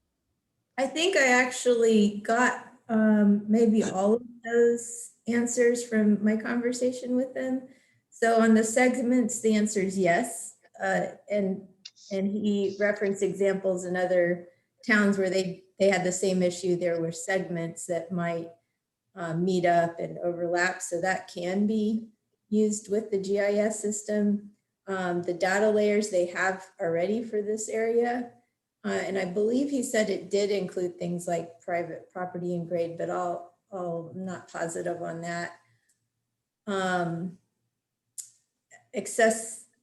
S3: I think I actually got maybe all of those answers from my conversation with them. So on the segments, the answer is yes. And he referenced examples in other towns where they had the same issue. There were segments that might meet up and overlap. So that can be used with the GIS system. The data layers they have already for this area. And I believe he said it did include things like private property and grade, but I'm not positive on that.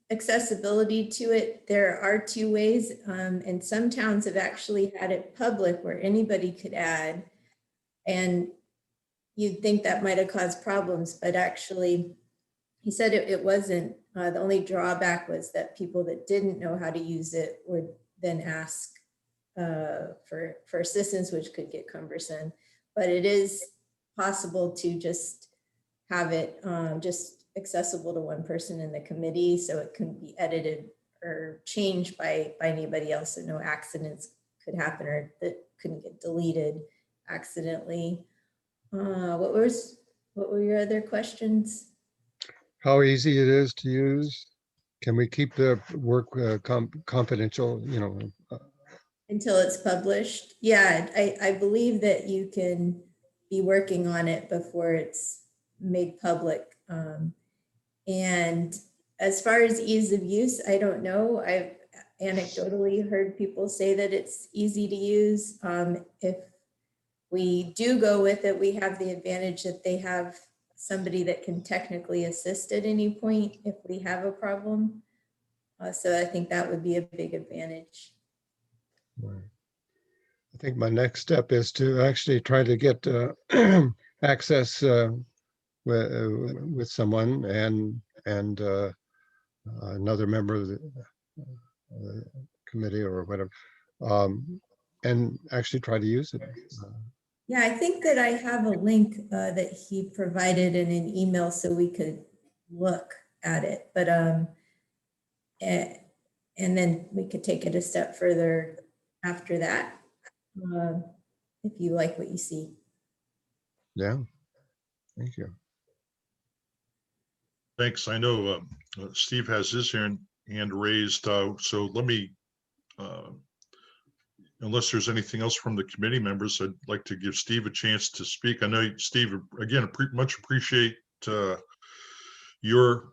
S3: Accessibility to it, there are two ways, and some towns have actually had it public where anybody could add, and you'd think that might have caused problems, but actually he said it wasn't. The only drawback was that people that didn't know how to use it would then ask for assistance, which could get cumbersome. But it is possible to just have it just accessible to one person in the committee, so it can be edited or changed by anybody else, so no accidents could happen or that couldn't get deleted accidentally. What were your other questions?
S5: How easy it is to use? Can we keep the work confidential,
S3: Until it's published? Yeah, I believe that you can be working on it before it's made public. And as far as ease of use, I don't know. I've anecdotally heard people say that it's easy to use. If we do go with it, we have the advantage that they have somebody that can technically assist at any point if we have a problem. So I think that would be a big advantage.
S5: Right. I think my next step is to actually try to get access with someone and another member of the committee or whatever, and actually try to use it.
S3: Yeah, I think that I have a link that he provided in an email so we could look at it, but and then we could take it a step further after that, if you like what you see.
S5: Yeah, thank you.
S1: Thanks. I know Steve has his hand raised, so let me, unless there's anything else from the committee members, I'd like to give Steve a chance to speak. I know, Steve, again, much appreciate your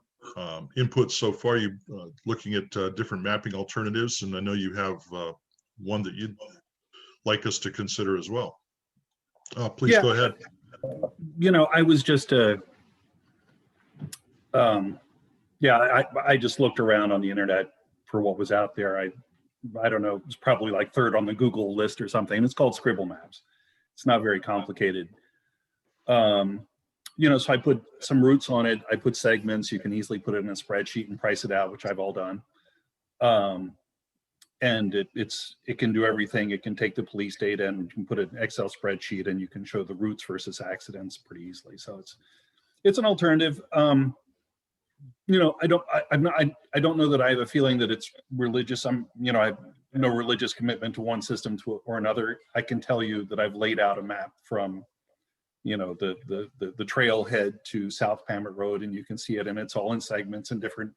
S1: input so far. You looking at different mapping alternatives, and I know you have one that you'd like us to consider as well. Please go ahead.
S6: I was just I just looked around on the internet for what was out there. I don't know, it's probably like third on the Google list or something. It's called Scribble Maps. It's not very complicated. So I put some routes on it. I put segments. You can easily put it in a spreadsheet and price it out, which I've all done. And it can do everything. It can take the police data and you can put it in an Excel spreadsheet and you can show the routes versus accidents pretty easily. So it's an alternative. I don't know that I have a feeling that it's religious. I have no religious commitment to one system or another. I can tell you that I've laid out a map from, the trailhead to South Pamet Road, and you can see it, and it's all in segments and different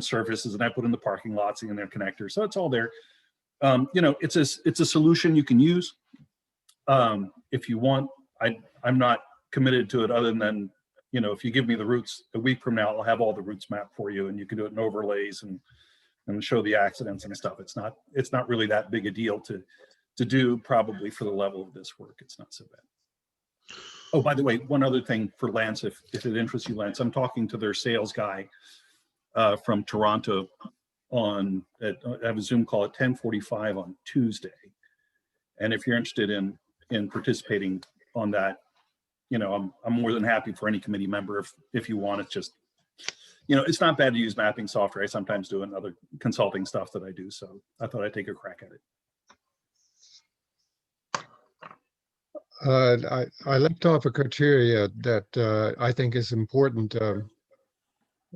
S6: surfaces, and I put in the parking lots and their connectors, so it's all there. You know, it's a solution you can use. If you want, I'm not committed to it other than, you know, if you give me the routes a week from now, I'll have all the routes mapped for you and you can do it in overlays and show the accidents and stuff. It's not really that big a deal to do, probably for the level of this work. It's not so bad. Oh, by the way, one other thing for Lance, if it interests you, Lance, I'm talking to their sales guy from Toronto I have a Zoom call at 10:45 on Tuesday. And if you're interested in participating on that, you know, I'm more than happy for any committee member if you want. It's just, you know, it's not bad to use mapping software. I sometimes do in other consulting stuff that I do. So I thought I'd take a crack at it.
S5: I left off a criteria that I think is important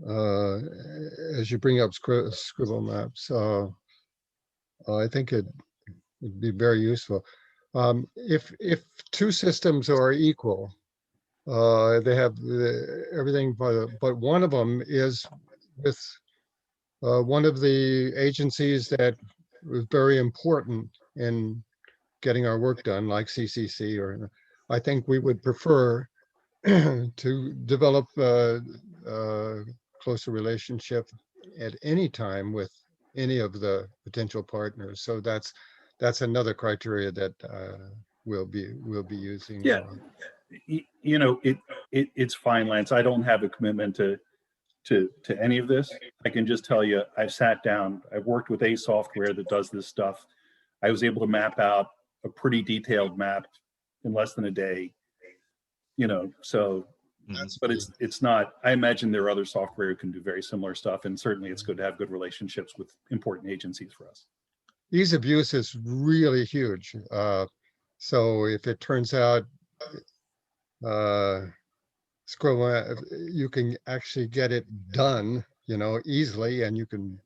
S5: as you bring up scribble maps. I think it'd be very useful. If two systems are equal, they have everything, but one of them is with one of the agencies that was very important in getting our work done, like CCC, or I think we would prefer to develop a closer relationship at any time with any of the potential partners. So that's another criteria that we'll be using.
S6: Yeah, you know, it's fine, Lance. I don't have a commitment to any of this. I can just tell you, I've sat down, I've worked with a software that does this stuff. I was able to map out a pretty detailed map in less than a day, you know, so, but it's not, I imagine there are other software who can do very similar stuff. And certainly it's good to have good relationships with important agencies for us.
S5: Ease of use is really huge. So if it turns out you can actually get it done, you know, easily, and you can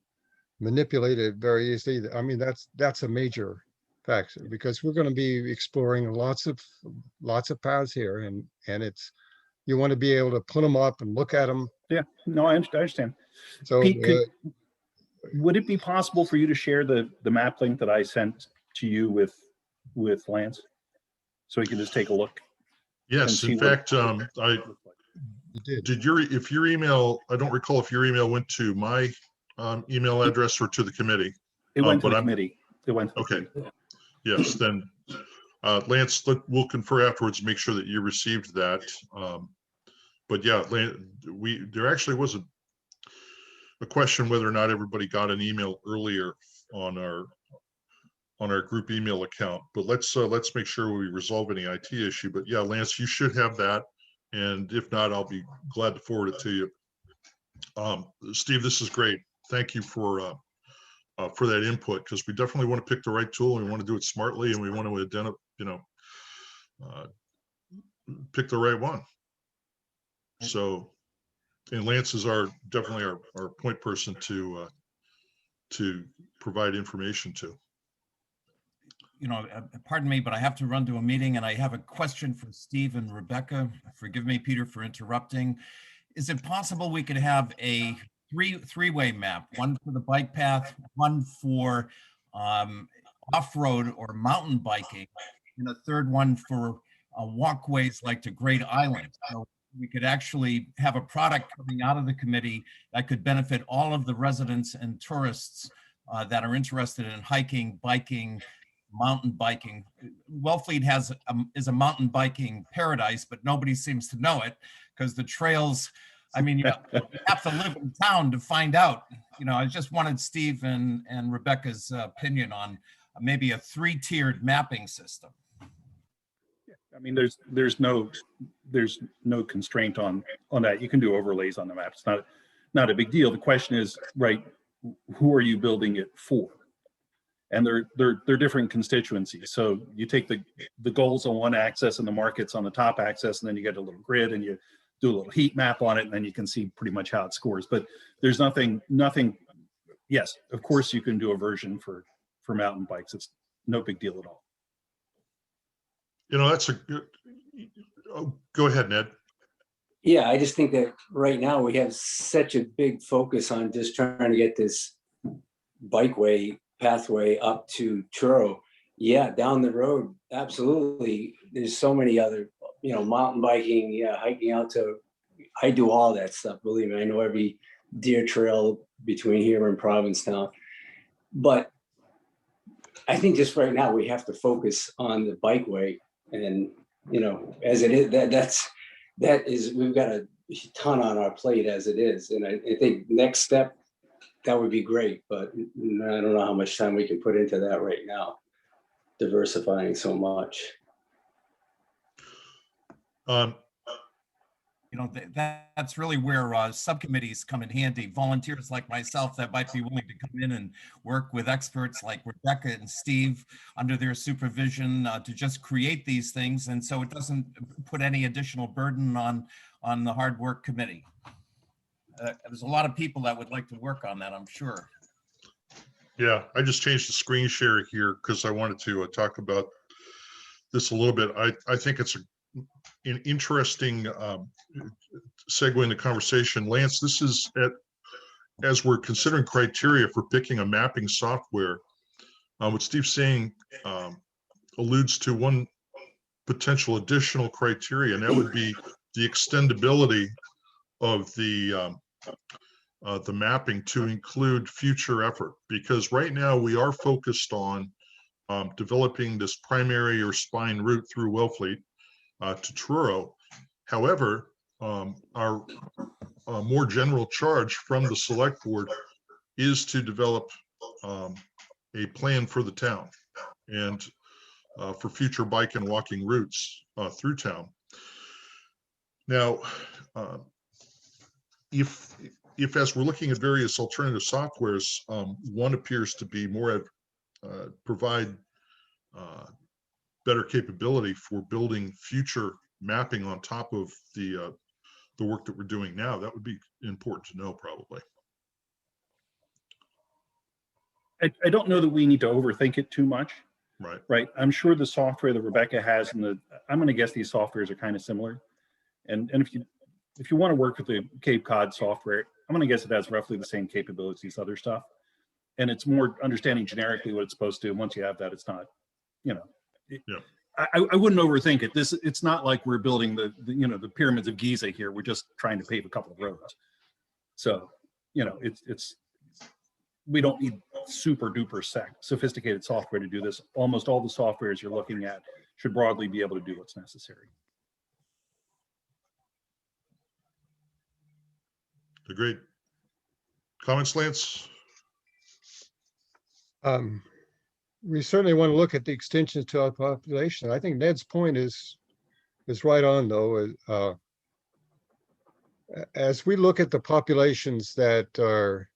S5: manipulate it very easily. I mean, that's a major factor, because we're going to be exploring lots of paths here, and it's, you want to be able to put them up and look at them.
S6: Yeah, no, I understand.
S5: So
S6: Pete, would it be possible for you to share the map link that I sent to you with Lance, so we can just take a look?
S1: Yes, in fact, if your email, I don't recall if your email went to my email address or to the committee.
S6: It went to the committee. It went to the
S1: okay.
S6: committee.
S1: Yes, then Lance, we'll confer afterwards, make sure that you received that. But yeah, there actually was a question whether or not everybody got an email earlier on our group email account. But let's make sure we resolve any IT issue. But yeah, Lance, you should have that, and if not, I'll be glad to forward it to you. Steve, this is great. Thank you for that input, because we definitely want to pick the right tool, and we want to do it smartly, and we want to identify, you know, pick the right one. So, and Lance is definitely our point person to provide information to.
S7: You know, pardon me, but I have to run to a meeting, and I have a question for Steve and Rebecca. Forgive me, Peter, for interrupting. Is it possible we could have a three-way map, one for the bike path, one for off-road or mountain biking, and a third one for walkways like to Great Island? So we could actually have a product coming out of the committee that could benefit all of the residents and tourists that are interested in hiking, biking, mountain biking. Wellfleet is a mountain biking paradise, but nobody seems to know it, because the trails, I mean, you have to live in town to find out. You know, I just wanted Steve and Rebecca's opinion on maybe a 3-tiered mapping system.
S6: I mean, there's no constraint on that. You can do overlays on the map. It's not a big deal. The question is, right, who are you building it for? And they're different constituencies. So you take the goals on one axis and the markets on the top axis, and then you get a little grid and you do a little heat map on it, and then you can see pretty much how it scores. But there's nothing. Yes, of course you can do a version for mountain bikes. It's no big deal at all.
S1: You know, that's a good. Oh, go ahead, Ned.
S2: Yeah, I just think that right now we have such a big focus on just trying to get this bikeway pathway up to Truro. Yeah, down the road, absolutely. There's so many other, mountain biking, yeah, hiking out to, I do all that stuff, believe me. I know every deer trail between here and Provincetown. But I think just right now we have to focus on the bikeway, and as it is, that is we've got a ton on our plate as it is, and I think next step, that would be great, but I don't know how much time we can put into that right now, diversifying so much.
S7: That's really where subcommittees come in handy. Volunteers like myself that might be willing to come in and work with experts like Rebecca and Steve under their supervision to just create these things, and so it doesn't put any additional burden on the hard work committee. There's a lot of people that would like to work on that, I'm sure.
S1: Yeah, I just changed the screen share here because I wanted to talk about this a little bit. I think it's an interesting segue in the conversation. Lance, this is as we're considering criteria for picking a mapping software, what Steve's saying alludes to one potential additional criteria, and that would be the extendability of the mapping to include future effort, because right now we are focused on developing this primary or spine route through Wellfleet to Truro. However, our more general charge from the select board is to develop a plan for the town and for future bike and walking routes through town. Now, if as we're looking at various alternative softwares, one appears to be more provide better capability for building future mapping on top of the work that we're doing now, that would be important to know, probably.
S6: I don't know that we need to overthink it too much.
S1: Right.
S6: Right. I'm sure the software that Rebecca has and I'm going to guess these softwares are kind of similar. And if you want to work with the Cape Cod software, I'm going to guess it has roughly the same capabilities as other stuff. And it's more understanding generically what it's supposed to. And once you have that, it's not, yeah. I wouldn't overthink it. It's not like we're building the pyramids of Giza here. We're just trying to pave a couple of roads. So, we don't need super duper sophisticated software to do this. Almost all the softwares you're looking at should broadly be able to do what's necessary.
S1: Agreed. Comments, Lance?
S5: We certainly want to look at the extensions to our population. I think Ned's point is right on, though. As we look at the populations that are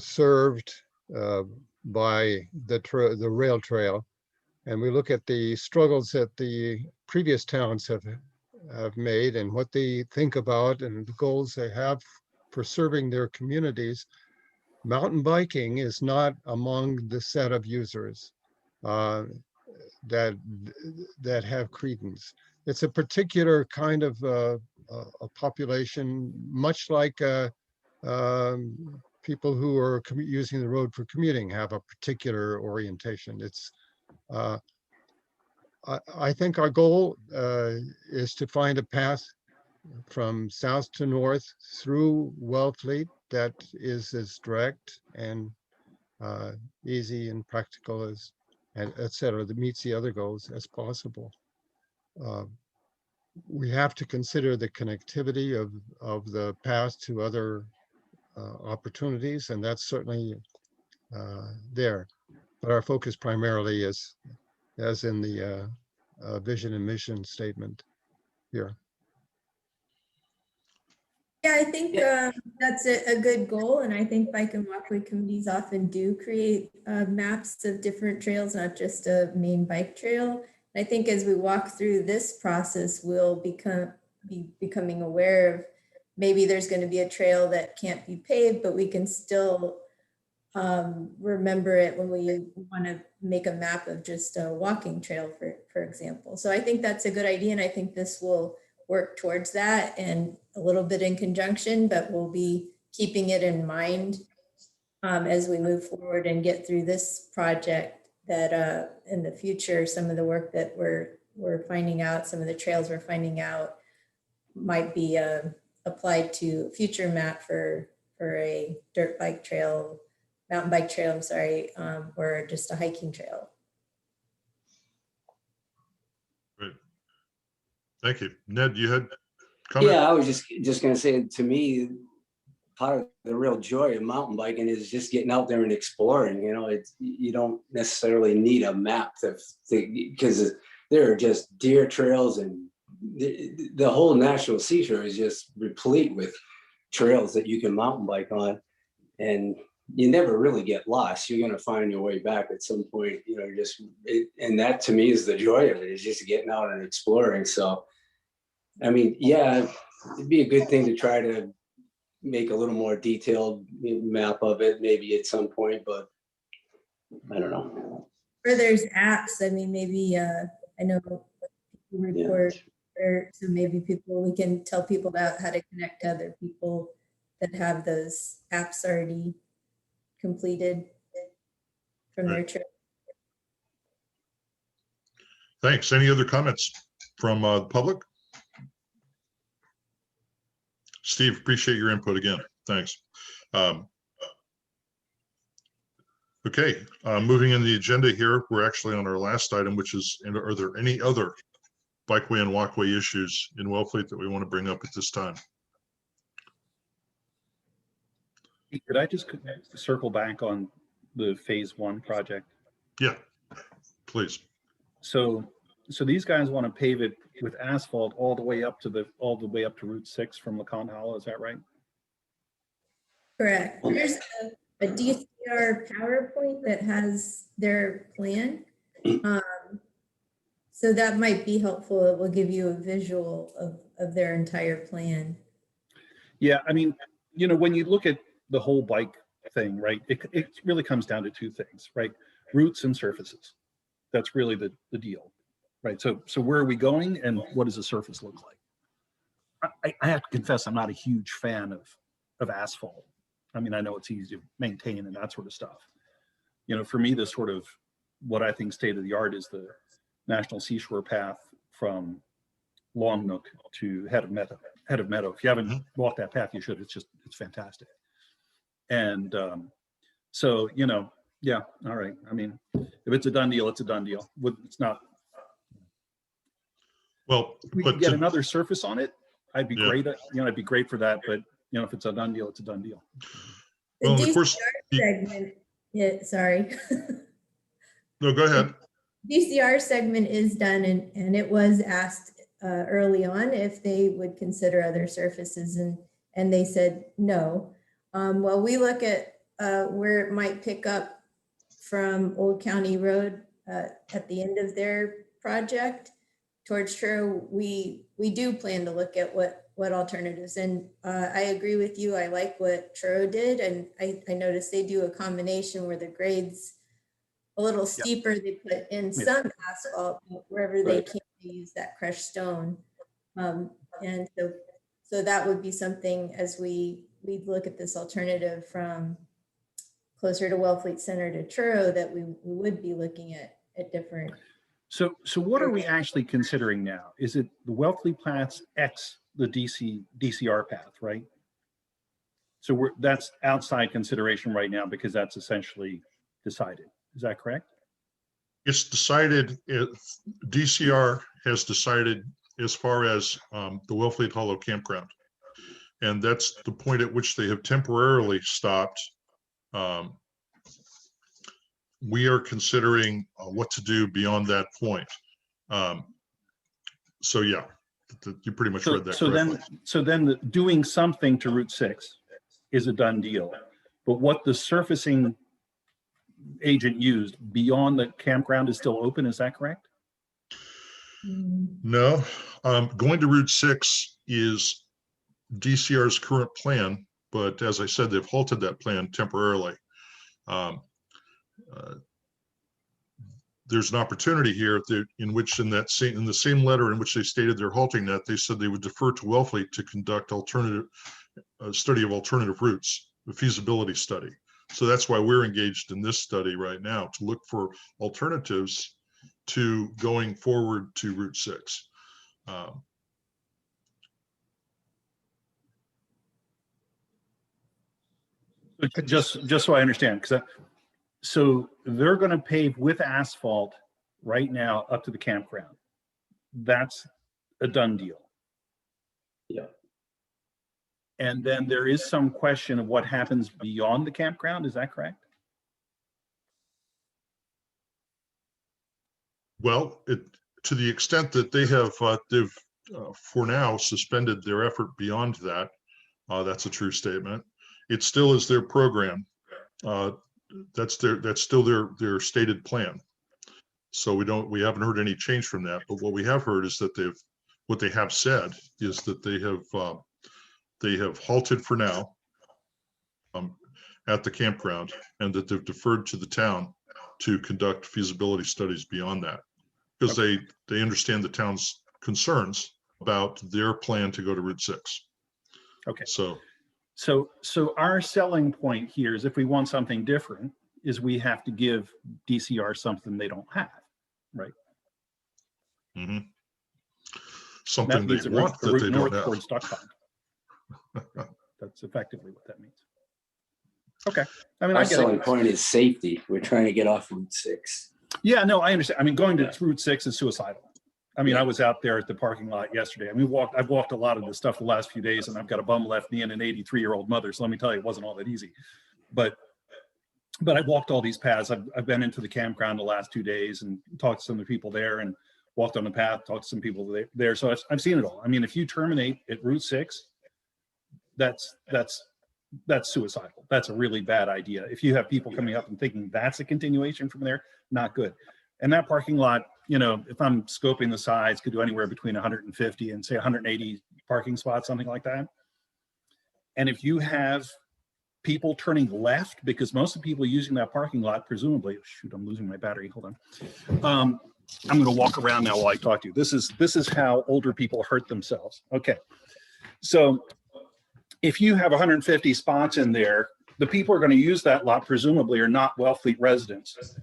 S5: served by the rail trail, and we look at the struggles that the previous towns have made and what they think about and the goals they have for serving their communities, mountain biking is not among the set of users that have credence. It's a particular kind of a population, much like people who are using the road for commuting have a particular orientation. It's I think our goal is to find a path from south to north through Wellfleet that is as direct and easy and practical as, and et cetera, that meets the other goals as possible. We have to consider the connectivity of the path to other opportunities, and that's certainly there. But our focus primarily is, as in the vision and mission statement here.
S3: Yeah, I think that's a good goal. And I think bike and walkway committees often do create maps of different trails, not just a main bike trail. I think as we walk through this process, we'll be becoming aware of maybe there's going to be a trail that can't be paved, but we can still remember it when we want to make a map of just a walking trail, for example. So I think that's a good idea. And I think this will work towards that and a little bit in conjunction, but we'll be keeping it in mind as we move forward and get through this project, that in the future, some of the work that we're finding out, some of the trails we're finding out might be applied to a future map for a dirt bike trail, mountain bike trail, I'm sorry, or just a hiking trail.
S1: Great. Thank you. Ned, you had comment?
S2: Yeah, I was just gonna say, to me, part of the real joy of mountain biking is just getting out there and exploring. You know, it's, you don't necessarily need a map because there are just deer trails, and the whole National Seashore is just replete with trails that you can mountain bike on, and you never really get lost. You're gonna find your way back at some point. You know, and that to me is the joy of it, is just getting out and exploring. So, I mean, yeah, it'd be a good thing to try to make a little more detailed map of it maybe at some point, but I don't know.
S3: Or there's apps, I mean, maybe, I know people record, so maybe we can tell people about how to connect to other people that have those apps already completed from their trip.
S1: Thanks. Any other comments from the public? Steve, appreciate your input again. Thanks. Okay, moving in the agenda here, we're actually on our last item, which is, are there any other bikeway and walkway issues in Wellfleet that we want to bring up at this time?
S6: Could I just circle back on the phase 1 project?
S1: Yeah, please.
S6: So these guys want to pave it with asphalt all the way up to Route 6 from LeConte Hollow. Is that right?
S3: Correct. There's a DCR PowerPoint that has their plan. So that might be helpful. It will give you a visual of their entire plan.
S6: Yeah, I mean, you know, when you look at the whole bike thing, right, it really comes down to two things, right? Routes and surfaces. That's really the deal, right? So where are we going, and what does the surface look like? I have to confess, I'm not a huge fan of asphalt. I mean, I know it's easy to maintain and that sort of stuff. You know, for me, the sort of what I think state of the art is the National Seashore Path from Long Nook to Head of Meadow. If you haven't walked that path, you should. It's fantastic. And so, you know, yeah, all right. I mean, if it's a done deal, it's a done deal. It's not.
S1: Well,
S6: we
S1: but
S6: could get another surface on it. I'd be
S1: Yeah.
S6: great. You know, I'd be great for that. But you know, if it's a done deal, it's a done deal.
S3: The
S1: well, of course.
S3: segment, yeah, sorry.
S1: No, go ahead.
S3: DCR segment is done, and it was asked early on if they would consider other surfaces, and they said no. While we look at where it might pick up from Old County Road at the end of their project towards Truro, we do plan to look at what alternatives. And I agree with you. I like what Truro did, and I noticed they do a combination where the grades a little steeper. They put in some asphalt, but wherever they can, they use that crushed stone. And so that would be something as we look at this alternative from closer to Wellfleet Center to Truro, that we would be looking at different.
S6: So what are we actually considering now? Is it the Wellfleet paths X the DCR path, right? So that's outside consideration right now because that's essentially decided. Is that correct?
S1: It's decided, DCR has decided as far as the Wellfleet Hollow campground. And that's the point at which they have temporarily stopped. We are considering what to do beyond that point. So yeah, you pretty much read that correctly.
S6: So then doing something to Route 6 is a done deal. But what the surfacing agent used beyond the campground is still open, is that correct?
S1: No, going to Route 6 is DCR's current plan, but as I said, they've halted that plan temporarily. There's an opportunity here in the same letter in which they stated they're halting that, they said they would defer to Wellfleet to conduct study of alternative routes, the feasibility study. So that's why we're engaged in this study right now, to look for alternatives to going forward to Route 6.
S6: Just so I understand, because so they're going to pave with asphalt right now up to the campground. That's a done deal.
S2: Yeah.
S6: And then there is some question of what happens beyond the campground. Is that correct?
S1: Well, to the extent that they have, they've for now suspended their effort beyond that, that's a true statement. It still is their program. That's still their stated plan. So we haven't heard any change from that. But what we have heard is that what they have said is that they have halted for now at the campground, and that they've deferred to the town to conduct feasibility studies beyond that, because they understand the town's concerns about their plan to go to Route 6.
S6: Okay.
S1: So
S6: our selling point here is, if we want something different, is we have to give DCR something they don't have, right?
S1: mm-hmm. Something they
S6: a
S1: want that they don't have.
S6: Towards Duck Pond. That's effectively what that means. Okay. I mean,
S2: Our selling point is safety. We're trying to get off Route 6.
S6: Yeah, no, I understand. I mean, going to Route 6 is suicidal. I mean, I was out there at the parking lot yesterday. I mean, I've walked a lot of this stuff the last few days, and I've got a bum left knee and an 83-year-old mother. So let me tell you, it wasn't all that easy. But I walked all these paths. I've been into the campground the last 2 days and talked to some of the people there, and walked on the path, talked to some people there. So I've seen it all. I mean, if you terminate at Route 6, that's suicidal. That's a really bad idea. If you have people coming up and thinking that's a continuation from there, not good. And that parking lot, you know, if I'm scoping the size, could do anywhere between 150 and say 180 parking spots, something like that. And if you have people turning left, because most of the people using that parking lot, presumably, shoot, I'm losing my battery. Hold on. I'm going to walk around now while I talk to you. This is how older people hurt themselves. Okay. So if you have 150 spots in there, the people who are going to use that lot presumably are not Wellfleet residents.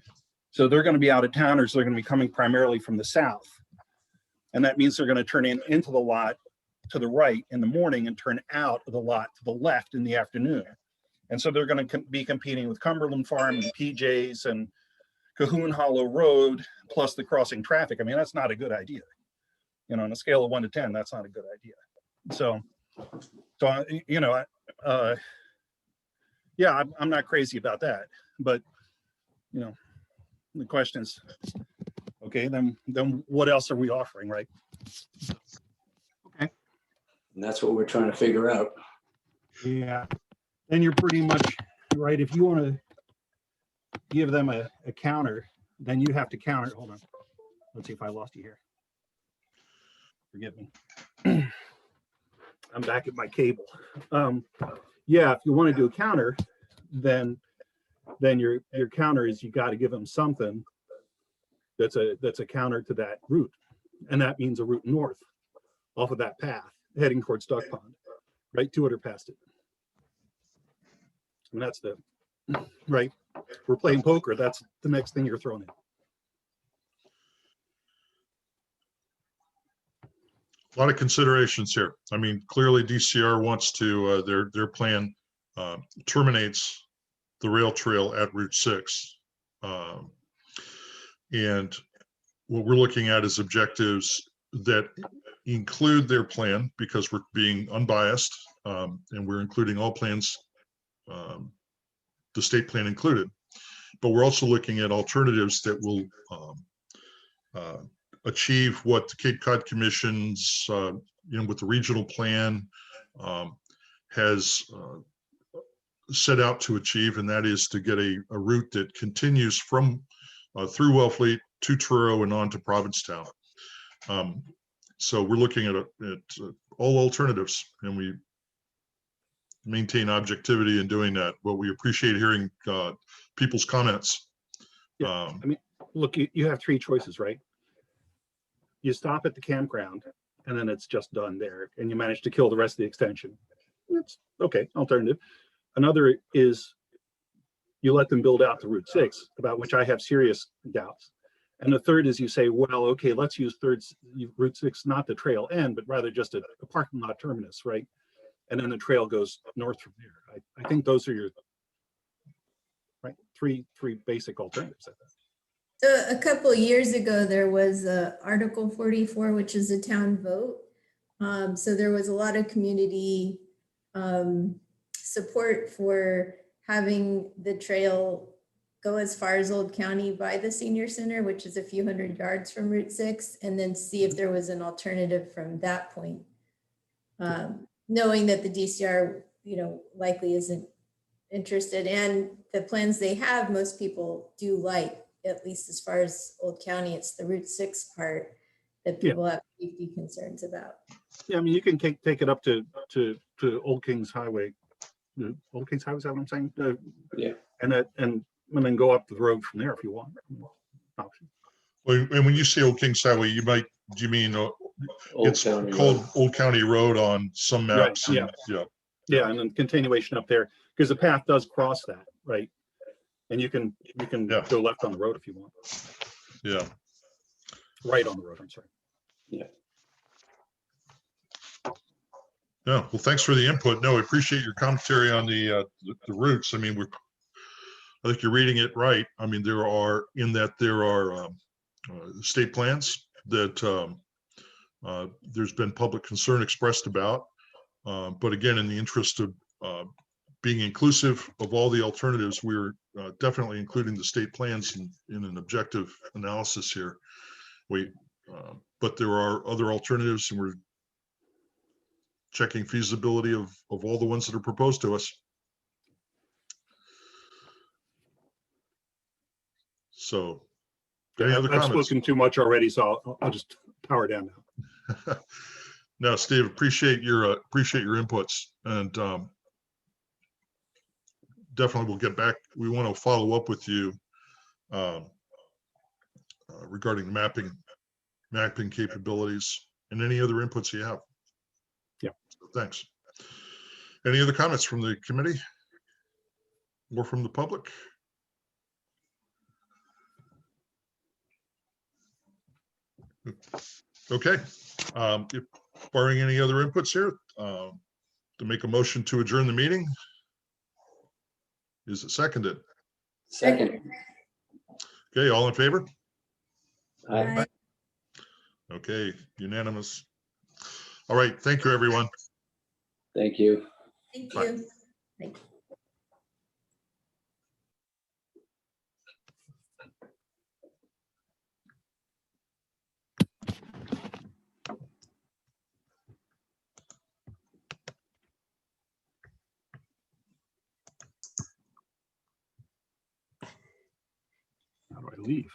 S6: So they're going to be out of towners. They're going to be coming primarily from the south. And that means they're going to turn into the lot to the right in the morning and turn out of the lot to the left in the afternoon. And so they're going to be competing with Cumberland Farm and PJ's and Cahoon Hollow Road, plus the crossing traffic. I mean, that's not a good idea. You know, on a scale of 1 to 10, that's not a good idea. So you know, yeah, I'm not crazy about that. But, you know, the question is, okay, then what else are we offering, right? Okay.
S2: And that's what we're trying to figure out.
S6: Yeah. And you're pretty much right. If you want to give them a counter, then you have to counter. Hold on. Let's see if I lost you here. Forgive me. I'm back at my cable. Yeah, if you want to do a counter, then your counter is you got to give them something that's a counter to that route, and that means a route north off of that path heading towards Duck Pond, right? 200 past it. And that's the right. We're playing poker. That's the next thing you're throwing in.
S1: A lot of considerations here. I mean, clearly DCR wants to, their plan terminates the rail trail at Route 6. And what we're looking at is objectives that include their plan, because we're being unbiased, and we're including all plans, the state plan included. But we're also looking at alternatives that will achieve what the Cape Cod Commission's, you know, with the regional plan has set out to achieve, and that is to get a route that continues from through Wellfleet to Truro and on to Provincetown. So we're looking at all alternatives, and we maintain objectivity in doing that. But we appreciate hearing people's comments.
S6: Yeah, I mean, look, you have 3 choices, right? You stop at the campground, and then it's just done there, and you manage to kill the rest of the extension. That's okay, alternative. Another is you let them build out to Route 6, about which I have serious doubts. And the third is you say, well, okay, let's use Route 6, not the trail end, but rather just a parking lot terminus, right? And then the trail goes north from there. I think those are your three basic alternatives.
S3: So a couple of years ago, there was Article 44, which is a town vote. So there was a lot of community support for having the trail go as far as Old County by the senior center, which is a few hundred yards from Route 6, and then see if there was an alternative from that point. Knowing that the DCR, likely isn't interested, and the plans they have, most people do like, at least as far as Old County, it's the Route 6 part that people have safety concerns about.
S6: Yeah, I mean, you can take it up to Old Kings Highway. Old Kings Highway, is that what I'm saying?
S2: Yeah.
S6: And then go up the road from there if you want. Option.
S1: Well, and when you say Old Kings Highway, do you mean
S2: Old
S1: it's
S2: County
S1: called
S2: Road.
S1: Old County Road on some
S6: Right,
S1: maps?
S6: yeah. Yeah, and then continuation up there, because the path does cross that, right? And you can go left on the road if you want.
S1: Yeah.
S6: Right on the road, I'm sorry.
S1: Yeah, well, thanks for the input. No, I appreciate your commentary on the routes. I mean, I think you're reading it right. I mean, there are state plans that there's been public concern expressed about. But again, in the interest of being inclusive of all the alternatives, we're definitely including the state plans in an objective analysis here. But there are other alternatives, and we're checking feasibility of all the ones that are proposed to us. So, any other
S6: I've
S1: comments?
S6: spoken too much already, so I'll just power down now.
S1: No, Steve, appreciate your inputs, and definitely we'll get back. We want to follow up with you regarding mapping capabilities and any other inputs you have.
S6: Yeah.
S1: So thanks. Any other comments from the committee or from the public? Okay. If barring any other inputs here, to make a motion to adjourn the meeting. Is it seconded?
S2: Second.
S1: Okay, all in favor?
S2: Aye.
S1: Okay, unanimous. All right, thank you, everyone.
S2: Thank you.
S3: Thank
S1: Bye.
S3: you. Thank you.
S6: How do I leave?